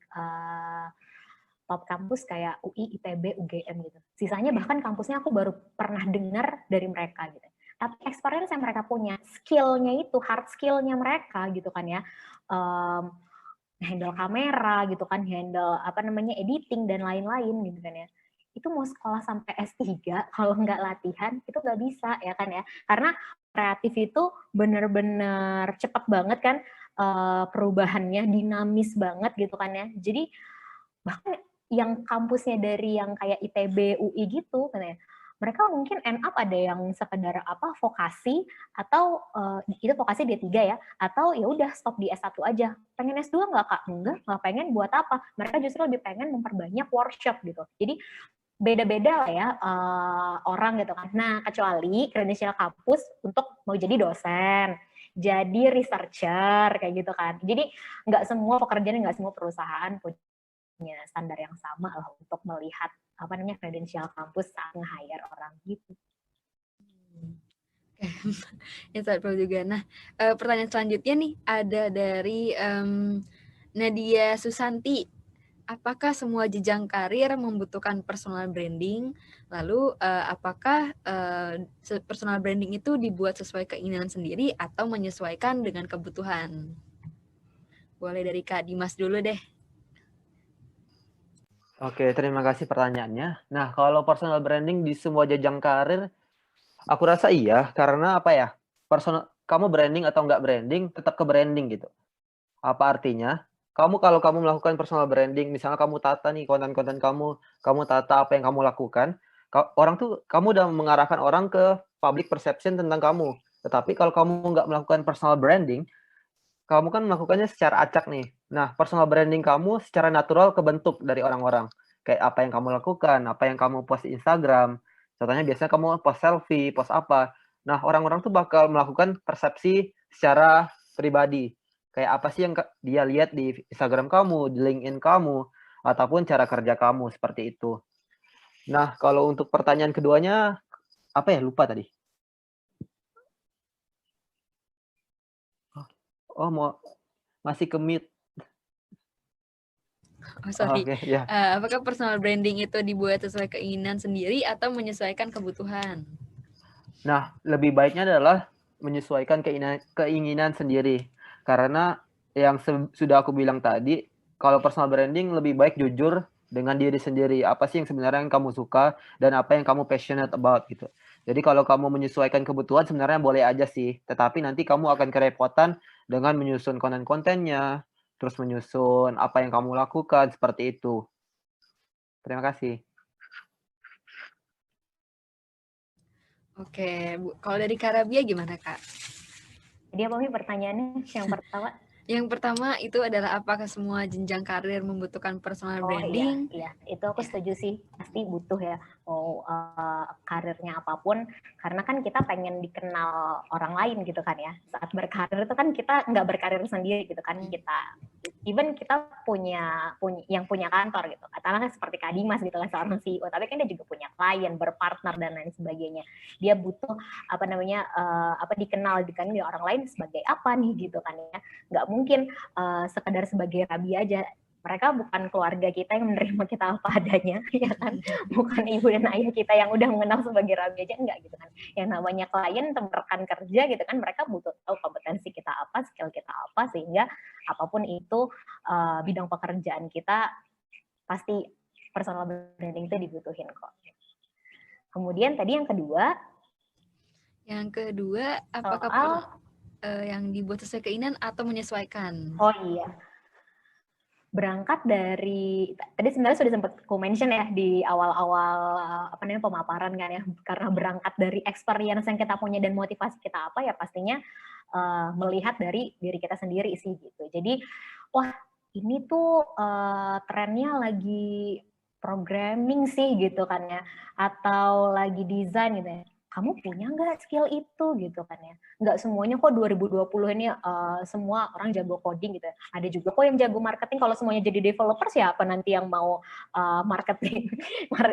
top kampus kayak UI, ITB, UGM gitu. Sisanya bahkan kampusnya aku baru pernah dengar dari mereka gitu. Tapi experience yang mereka punya, skill-nya itu, hard skill-nya mereka gitu kan ya, handle kamera gitu kan, handle apa namanya editing dan lain-lain gitu kan ya. Itu mau sekolah sampai S3 kalau nggak latihan itu nggak bisa ya kan ya. Karena kreatif itu bener-bener cepet banget kan perubahannya, dinamis banget gitu kan ya. Jadi bahkan yang kampusnya dari yang kayak ITB, UI gitu kan ya, mereka mungkin end up ada yang sekedar apa vokasi atau itu vokasi D3 ya, atau ya udah stop di S1 aja. Pengen S2 nggak Kak? Nggak pengen, buat apa? Mereka justru lebih pengen memperbanyak workshop gitu. Jadi beda-beda lah ya orang gitu kan. Nah, kecuali kredensial kampus untuk mau jadi dosen, jadi researcher kayak gitu kan. Jadi nggak semua pekerjaan, nggak semua perusahaan punya standar yang sama lah untuk melihat apa namanya kredensial kampus saat nge-hire orang gitu. Insightful juga. Nah, pertanyaan selanjutnya nih ada dari Nadia Susanti. Apakah semua jenjang karir membutuhkan personal branding? Lalu, apakah personal branding itu dibuat sesuai keinginan sendiri atau menyesuaikan dengan kebutuhan? Boleh dari Kak Dimas dulu deh. Oke, terima kasih pertanyaannya. Nah, kalau personal branding di semua jenjang karir, aku rasa iya, karena apa ya? Kamu branding atau nggak branding, tetap ke branding gitu. Apa artinya? Kalau kamu melakukan personal branding, misalnya kamu tata nih konten-konten kamu tata apa yang kamu lakukan, orang tuh kamu udah mengarahkan orang ke public perception tentang kamu. Tetapi kalau kamu nggak melakukan personal branding, kamu kan melakukannya secara acak nih. Nah, personal branding kamu secara natural kebentuk dari orang-orang. Kayak apa yang kamu lakukan, apa yang kamu post di Instagram. Contohnya biasanya kamu post selfie, post apa. Nah, orang-orang tuh bakal melakukan persepsi secara pribadi. Kayak apa sih yang dia lihat di Instagram kamu, di LinkedIn kamu, ataupun cara kerja kamu, seperti itu. Nah, kalau untuk pertanyaan keduanya, apa ya? Lupa tadi. Oh, masih ke mute. Oh, sorry. Oke, ya. Apakah personal branding itu dibuat sesuai keinginan sendiri atau menyesuaikan kebutuhan? Nah, lebih baiknya adalah menyesuaikan keinginan sendiri. Karena yang sudah aku bilang tadi, kalau personal branding lebih baik jujur dengan diri sendiri. Apa sih yang sebenarnya yang kamu suka dan apa yang kamu passionate about gitu. Jadi kalau kamu menyesuaikan kebutuhan sebenarnya boleh aja sih. Tetapi nanti kamu akan kerepotan dengan menyusun konten-kontennya, terus menyusun apa yang kamu lakukan, seperti itu. Terima kasih. Oke, Bu. Kalau dari Karabia gimana, Kak? Jadi apa nih pertanyaannya yang pertama? Yang pertama itu adalah apakah semua jenjang karir membutuhkan personal Oh branding? iya, itu aku setuju sih, pasti butuh ya, mau karirnya apapun, karena kan kita pengen dikenal orang lain gitu kan ya, saat berkarir itu kan kita nggak berkarir sendiri gitu kan, even kita yang punya kantor gitu, katakanlah seperti Kak Dimas gitu kan, seorang CEO, tapi kan dia juga punya klien, berpartner dan lain sebagainya, dia butuh apa namanya, dikenal di orang lain sebagai apa nih gitu kan ya, nggak mungkin sekedar sebagai Rabi aja. Mereka bukan keluarga kita yang menerima kita apa adanya, ya kan? Bukan ibu dan ayah kita yang udah mengenal sebagai Rabi aja, enggak gitu kan. Yang namanya klien, rekan kerja gitu kan, mereka butuh tahu kompetensi kita apa, skill kita apa, sehingga apapun itu bidang pekerjaan kita, pasti personal branding itu dibutuhin kok. Kemudian tadi yang kedua. Yang kedua, apakah yang dibuat sesuai keinginan atau menyesuaikan? Oh iya. Berangkat dari tadi sebenarnya sudah sempat aku mention ya di awal-awal pemaparan kan ya, karena berangkat dari experience yang kita punya dan motivasi kita apa ya pastinya melihat dari diri kita sendiri sih gitu. Jadi wah ini tuh trennya lagi programming sih gitu kan ya, atau lagi desain gitu ya. Kamu punya nggak skill itu gitu kan ya? Nggak semuanya kok 2020 ini semua orang jago coding gitu ya. Ada juga kok yang jago marketing. Kalau semuanya jadi developer siapa nanti yang mau marketing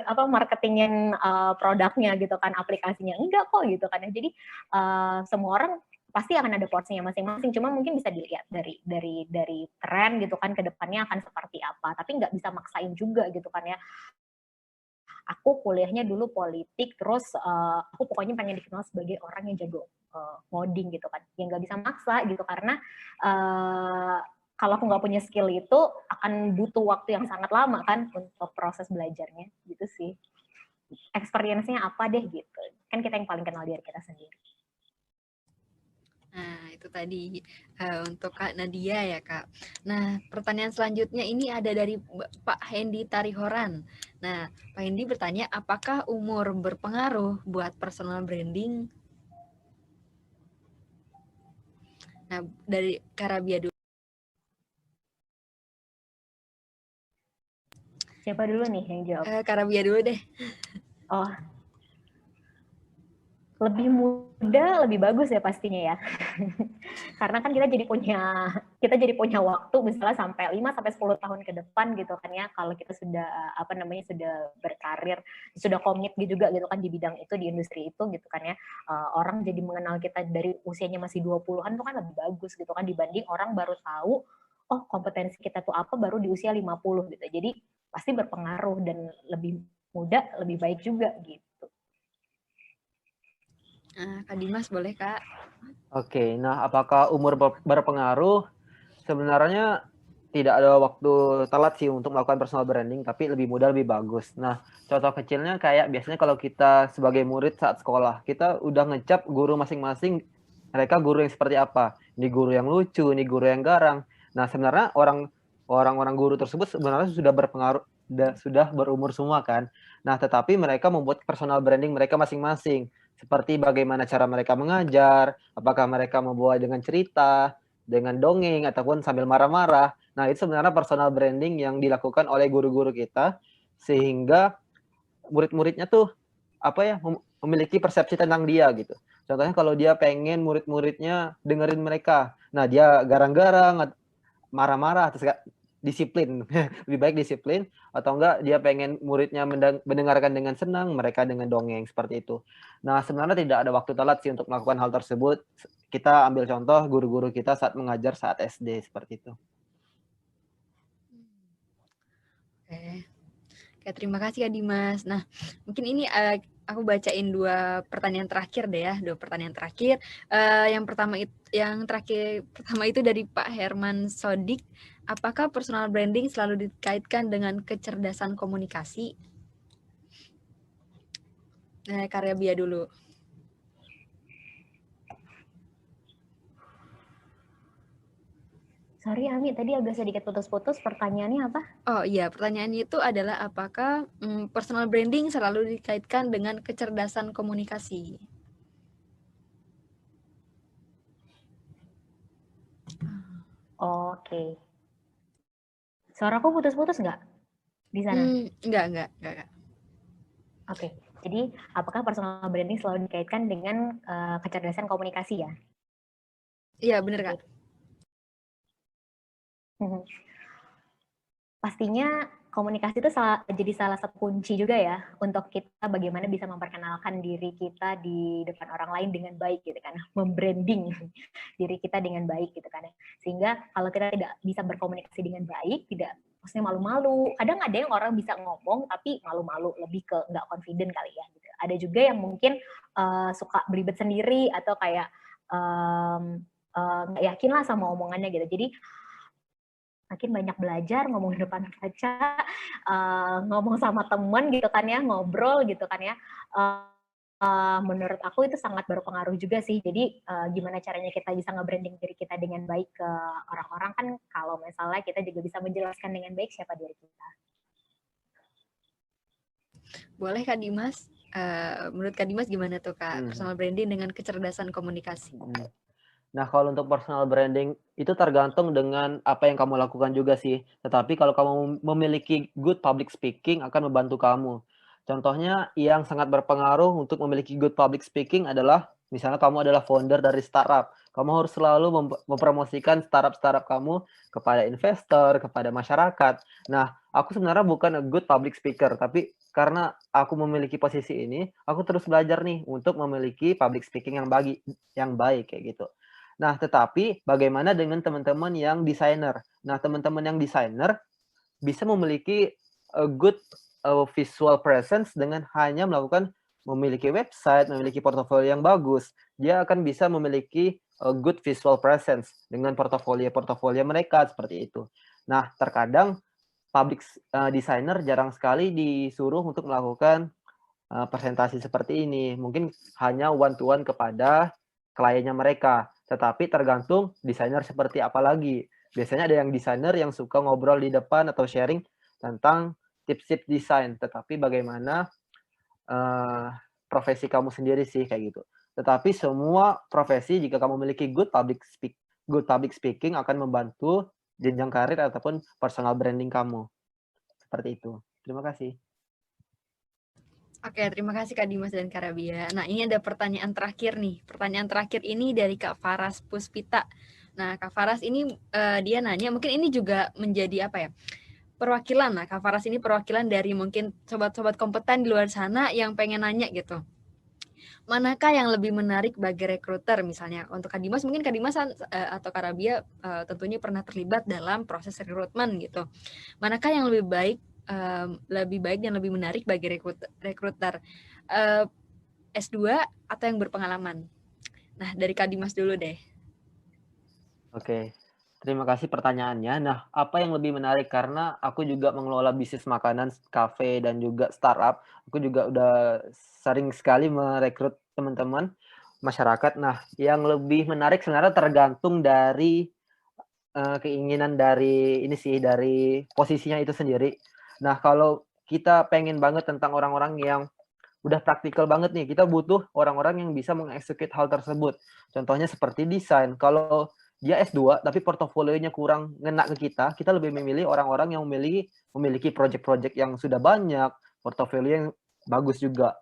marketingin produknya gitu kan, aplikasinya enggak kok gitu kan ya. Jadi semua orang pasti akan ada porsinya masing-masing. Cuma mungkin bisa dilihat dari tren gitu kan, ke depannya akan seperti apa. Tapi nggak bisa maksain juga gitu kan ya. Aku kuliahnya dulu politik, terus aku pokoknya pengen dikenal sebagai orang yang jago coding gitu kan, yang nggak bisa maksa gitu, karena kalau aku nggak punya skill itu akan butuh waktu yang sangat lama kan untuk proses belajarnya gitu sih. Experience-nya apa deh gitu. Kan kita yang paling kenal diri kita sendiri. Nah, itu tadi untuk Kak Nadia ya, Kak. Nah, pertanyaan selanjutnya ini ada dari Pak Hendy Tarihoran. Nah, Pak Hendy bertanya, apakah umur berpengaruh buat personal branding? Nah, dari Karabia dulu. Siapa dulu nih yang jawab? Karabia dulu deh. Oh, lebih muda lebih bagus ya pastinya ya. Karena kan kita jadi punya waktu misalnya sampai 5 sampai 10 tahun ke depan gitu kan ya, kalau kita sudah sudah berkarir, sudah komit juga gitu kan di bidang itu, di industri itu gitu kan ya. Orang jadi mengenal kita dari usianya masih 20-an tuh kan lebih bagus gitu kan, dibanding orang baru tahu oh kompetensi kita tuh apa baru di usia 50 gitu. Jadi pasti berpengaruh dan lebih muda lebih baik juga gitu. Kak Dimas boleh, Kak? Oke, nah apakah umur berpengaruh? Sebenarnya tidak ada waktu telat sih untuk melakukan personal branding, tapi lebih mudah lebih bagus. Nah, contoh kecilnya kayak biasanya kalau kita sebagai murid saat sekolah, kita udah ngecap guru masing-masing, mereka guru yang seperti apa. Ini guru yang lucu, ini guru yang garang. Nah, sebenarnya orang-orang guru tersebut sebenarnya sudah berpengaruh, sudah berumur semua kan. Nah, tetapi mereka membuat personal branding mereka masing-masing. Seperti bagaimana cara mereka mengajar, apakah mereka membawa dengan cerita, dengan dongeng, ataupun sambil marah-marah. Nah, itu sebenarnya personal branding yang dilakukan oleh guru-guru kita, sehingga murid-muridnya tuh memiliki persepsi tentang dia gitu. Contohnya kalau dia pengen murid-muridnya dengerin mereka, nah dia garang-garang, marah-marah, terus disiplin, lebih baik disiplin, atau enggak dia pengen muridnya mendengarkan dengan senang, mereka dengan dongeng, seperti itu. Nah, sebenarnya tidak ada waktu telat sih untuk melakukan hal tersebut. Kita ambil contoh guru-guru kita saat mengajar saat SD, seperti itu. Oke, terima kasih ya Dimas. Nah, mungkin ini aku bacain dua pertanyaan terakhir deh ya, dua pertanyaan terakhir. Yang pertama itu dari Pak Herman Sodik. Apakah personal branding selalu dikaitkan dengan kecerdasan komunikasi? Nah, Karya Bia dulu. Sorry Ami, tadi agak sedikit putus-putus, pertanyaannya apa? Oh iya, pertanyaannya itu adalah apakah personal branding selalu dikaitkan dengan kecerdasan komunikasi? Oke. Suaraku putus-putus nggak di sana? Enggak. Oke. Jadi, apakah personal branding selalu dikaitkan dengan kecerdasan komunikasi ya? Iya, benar Kak. Pastinya komunikasi itu jadi salah satu kunci juga ya untuk kita bagaimana bisa memperkenalkan diri kita di depan orang lain dengan baik gitu kan, membranding diri kita dengan baik gitu kan. Sehingga kalau kita tidak bisa berkomunikasi dengan baik, tidak maksudnya malu-malu. Kadang ada yang orang bisa ngomong tapi malu-malu, lebih ke nggak confident kali ya gitu. Ada juga yang mungkin suka belibet sendiri atau kayak nggak yakin lah sama omongannya gitu. Jadi makin banyak belajar, ngomong di depan kaca, ngomong sama temen gitu kan ya, ngobrol gitu kan ya. Menurut aku itu sangat berpengaruh juga sih. Jadi gimana caranya kita bisa nge-branding diri kita dengan baik ke orang-orang kan, kalau misalnya kita juga bisa menjelaskan dengan baik siapa diri kita. Boleh Kak Dimas? Menurut Kak Dimas gimana tuh Kak, personal branding dengan kecerdasan komunikasi? Nah, kalau untuk personal branding itu tergantung dengan apa yang kamu lakukan juga sih. Tetapi kalau kamu memiliki good public speaking akan membantu kamu. Contohnya yang sangat berpengaruh untuk memiliki good public speaking adalah misalnya kamu adalah founder dari startup. Kamu harus selalu mempromosikan startup kamu kepada investor, kepada masyarakat. Nah, aku sebenarnya bukan a good public speaker, tapi karena aku memiliki posisi ini, aku terus belajar nih untuk memiliki public speaking yang baik kayak gitu. Nah, tetapi bagaimana dengan teman-teman yang desainer? Nah, teman-teman yang desainer bisa memiliki a good visual presence dengan hanya memiliki website, memiliki portofolio yang bagus. Dia akan bisa memiliki good visual presence dengan portofolio mereka seperti itu. Nah, terkadang public designer jarang sekali disuruh untuk melakukan presentasi seperti ini. Mungkin hanya one to one kepada kliennya mereka, tetapi tergantung desainer seperti apa lagi. Biasanya ada yang desainer yang suka ngobrol di depan atau sharing tentang tips-tips desain, tetapi bagaimana profesi kamu sendiri sih kayak gitu. Tetapi semua profesi jika kamu memiliki good public speaking akan membantu jenjang karir ataupun personal branding kamu. Seperti itu. Terima kasih. Oke, terima kasih Kak Dimas dan Kak Rabia. Nah, ini ada pertanyaan terakhir nih. Pertanyaan terakhir ini dari Kak Faras Puspita. Nah, Kak Faras ini dia nanya, mungkin ini juga menjadi apa ya? Perwakilan. Nah, Kak Faras ini perwakilan dari mungkin sobat-sobat kompeten di luar sana yang pengen nanya gitu. Manakah yang lebih menarik bagi rekruter misalnya? Untuk Kak Dimas, mungkin Kak Dimas atau Kak Rabia tentunya pernah terlibat dalam proses rekrutmen gitu. Manakah yang lebih baik dan lebih menarik bagi rekruter? S2 atau yang berpengalaman? Nah, dari Kak Dimas dulu deh. Oke, terima kasih pertanyaannya. Nah, apa yang lebih menarik karena aku juga mengelola bisnis makanan, kafe, dan juga startup. Aku juga udah sering sekali merekrut teman-teman masyarakat. Nah, yang lebih menarik sebenarnya tergantung dari keinginan dari ini sih, dari posisinya itu sendiri. Nah, kalau kita pengen banget tentang orang-orang yang udah praktikal banget nih, kita butuh orang-orang yang bisa mengeksekut hal tersebut. Contohnya seperti desain. Kalau dia S2 tapi portofolionya kurang ngena ke kita lebih memilih orang-orang yang memiliki project-project yang sudah banyak, portofolio yang bagus juga.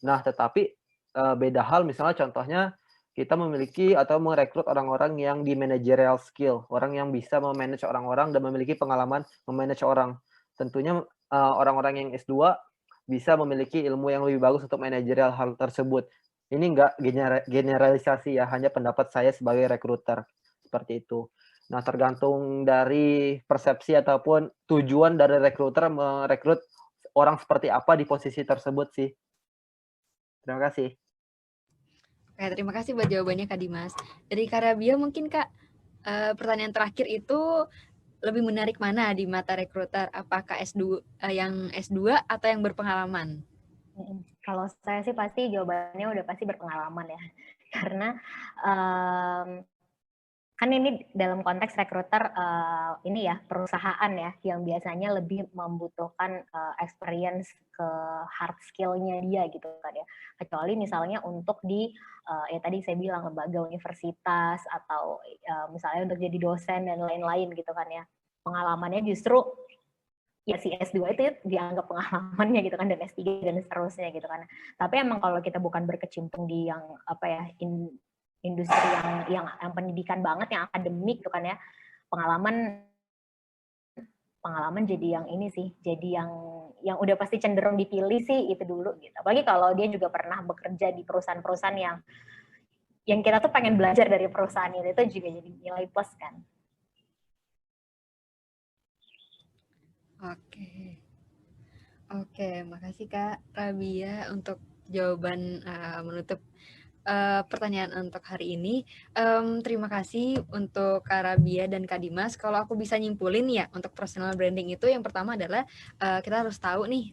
Nah, tetapi beda hal misalnya contohnya kita memiliki atau merekrut orang-orang yang di managerial skill, orang yang bisa memanage orang-orang dan memiliki pengalaman memanage orang. Tentunya orang-orang yang S2 bisa memiliki ilmu yang lebih bagus untuk manajerial hal tersebut. Ini enggak generalisasi ya, hanya pendapat saya sebagai rekruter. Seperti itu. Nah, tergantung dari persepsi ataupun tujuan dari rekruter merekrut orang seperti apa di posisi tersebut sih. Terima kasih. Oke, terima kasih buat jawabannya Kak Dimas. Dari Kak Rabia mungkin Kak, pertanyaan terakhir itu lebih menarik mana di mata rekruter? Apakah yang S2 atau yang berpengalaman? Kalau saya sih pasti jawabannya udah pasti berpengalaman ya. Karena kan ini dalam konteks rekruter ini ya perusahaan ya yang biasanya lebih membutuhkan experience ke hard skill-nya dia gitu kan ya. Kecuali misalnya untuk di ya tadi saya bilang lembaga universitas atau misalnya untuk jadi dosen dan lain-lain gitu kan ya. Pengalamannya justru ya si S2 itu dianggap pengalamannya gitu kan dan S3 dan seterusnya gitu kan. Tapi emang kalau kita bukan berkecimpung di yang apa ya industri yang pendidikan banget, yang akademik gitu kan ya, pengalaman jadi yang ini sih, jadi yang udah pasti cenderung dipilih sih itu dulu gitu. Apalagi kalau dia juga pernah bekerja di perusahaan-perusahaan yang kita tuh pengen belajar dari perusahaan itu juga jadi nilai plus kan. Oke, makasih Kak Rabia untuk jawaban menutup pertanyaan untuk hari ini. Terima kasih untuk Kak Rabia dan Kak Dimas. Kalau aku bisa nyimpulin ya, untuk personal branding itu yang pertama adalah kita harus tahu nih,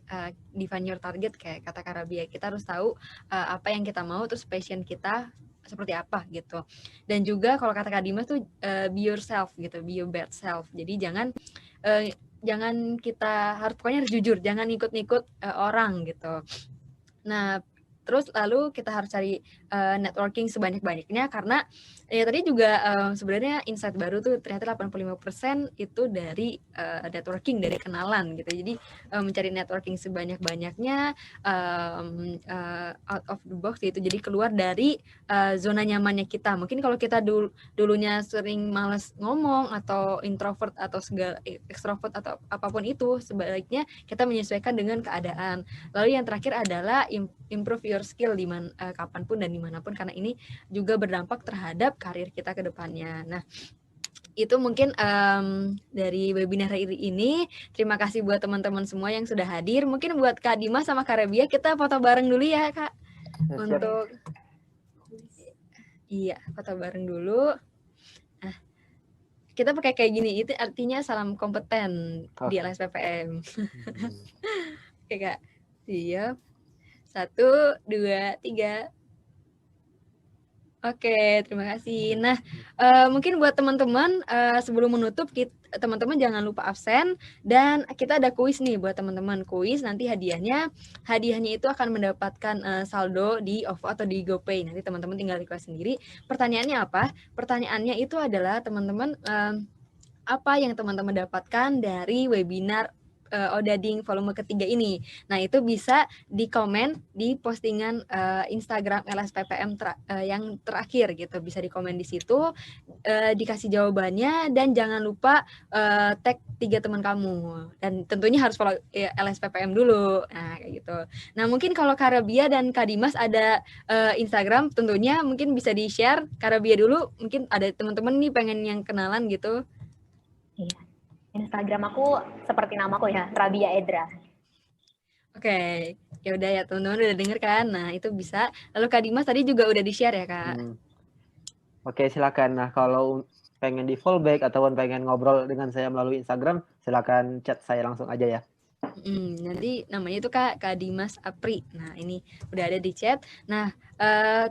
define your target kayak kata Kak Rabia. Kita harus tahu apa yang kita mau, terus passion kita seperti apa gitu. Dan juga kalau kata Kak Dimas tuh be yourself gitu, be your best self. Jadi jangan kita pokoknya harus jujur, jangan ikut-ikut orang gitu. Nah, terus lalu kita harus cari networking sebanyak-banyaknya karena ya tadi juga sebenarnya insight baru tuh ternyata 85% itu dari networking, dari kenalan gitu. Jadi mencari networking sebanyak-banyaknya out of the box gitu. Jadi keluar dari zona nyamannya kita. Mungkin kalau kita dulunya sering malas ngomong atau introvert atau segala extrovert atau apapun itu, sebaiknya kita menyesuaikan dengan keadaan. Lalu yang terakhir adalah improve your skill kapanpun dan dimanapun, karena ini juga berdampak terhadap karir kita ke depannya. Nah, itu mungkin dari webinar hari ini. Terima kasih buat teman-teman semua yang sudah hadir. Mungkin buat Kak Dimas sama Kak Rabia kita foto bareng dulu ya Kak. Siap. Iya, foto bareng dulu. Nah, kita pakai kayak gini, itu artinya salam kompeten di Oke. LSPPM. Hmm. Oke Kak, siap. 1, 2, 3. Oke, terima kasih. Nah, mungkin buat teman-teman, sebelum menutup, teman-teman jangan lupa absen, dan kita ada kuis nih buat teman-teman. Kuis nanti hadiahnya itu akan mendapatkan saldo di OVO atau di GoPay. Nanti teman-teman tinggal request sendiri. Pertanyaannya apa? Pertanyaannya itu adalah teman-teman, apa yang teman-teman dapatkan dari webinar Odading volume ketiga ini. Nah, itu bisa dikomen di postingan Instagram LSPPM yang terakhir gitu. Bisa dikomen di situ, dikasih jawabannya, dan jangan lupa tag 3 teman kamu. Dan tentunya harus follow LSPPM dulu. Nah, kayak gitu. Nah, mungkin kalau Karabia dan Kak Dimas ada Instagram, tentunya mungkin bisa di-share. Karabia dulu, mungkin ada teman-teman nih pengen yang kenalan gitu. Iya. Instagram aku seperti namaku ya, Rabia Edra. Oke, ya udah ya teman-teman udah denger kan? Nah, itu bisa. Lalu Kak Dimas tadi juga udah di-share ya, Kak? Oke, silakan. Nah, kalau pengen di fallback ataupun pengen ngobrol dengan saya melalui Instagram, silakan chat saya langsung aja ya. Nanti namanya itu Kak Dimas Apri. Nah, ini udah ada di chat. Nah,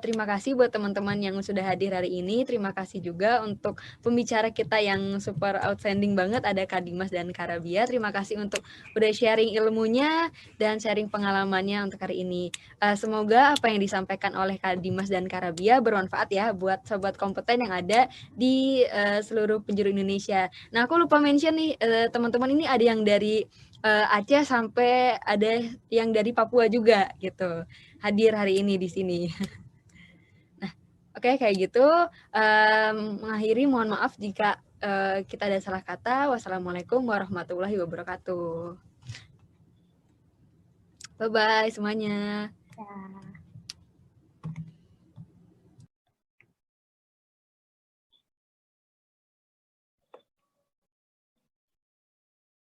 terima kasih buat teman-teman yang sudah hadir hari ini. Terima kasih juga untuk pembicara kita yang super outstanding banget, ada Kak Dimas dan Kak Rabia. Terima kasih untuk udah sharing ilmunya dan sharing pengalamannya untuk hari ini. Semoga apa yang disampaikan oleh Kak Dimas dan Kak Rabia bermanfaat ya buat sobat kompeten yang ada di seluruh penjuru Indonesia. Nah, aku lupa mention nih, teman-teman ini ada yang dari Aceh sampai ada yang dari Papua juga gitu, hadir hari ini di sini. Nah, oke, kayak gitu. Mengakhiri, mohon maaf jika kita ada salah kata. Wassalamualaikum warahmatullahi wabarakatuh. Bye-bye semuanya. Ya.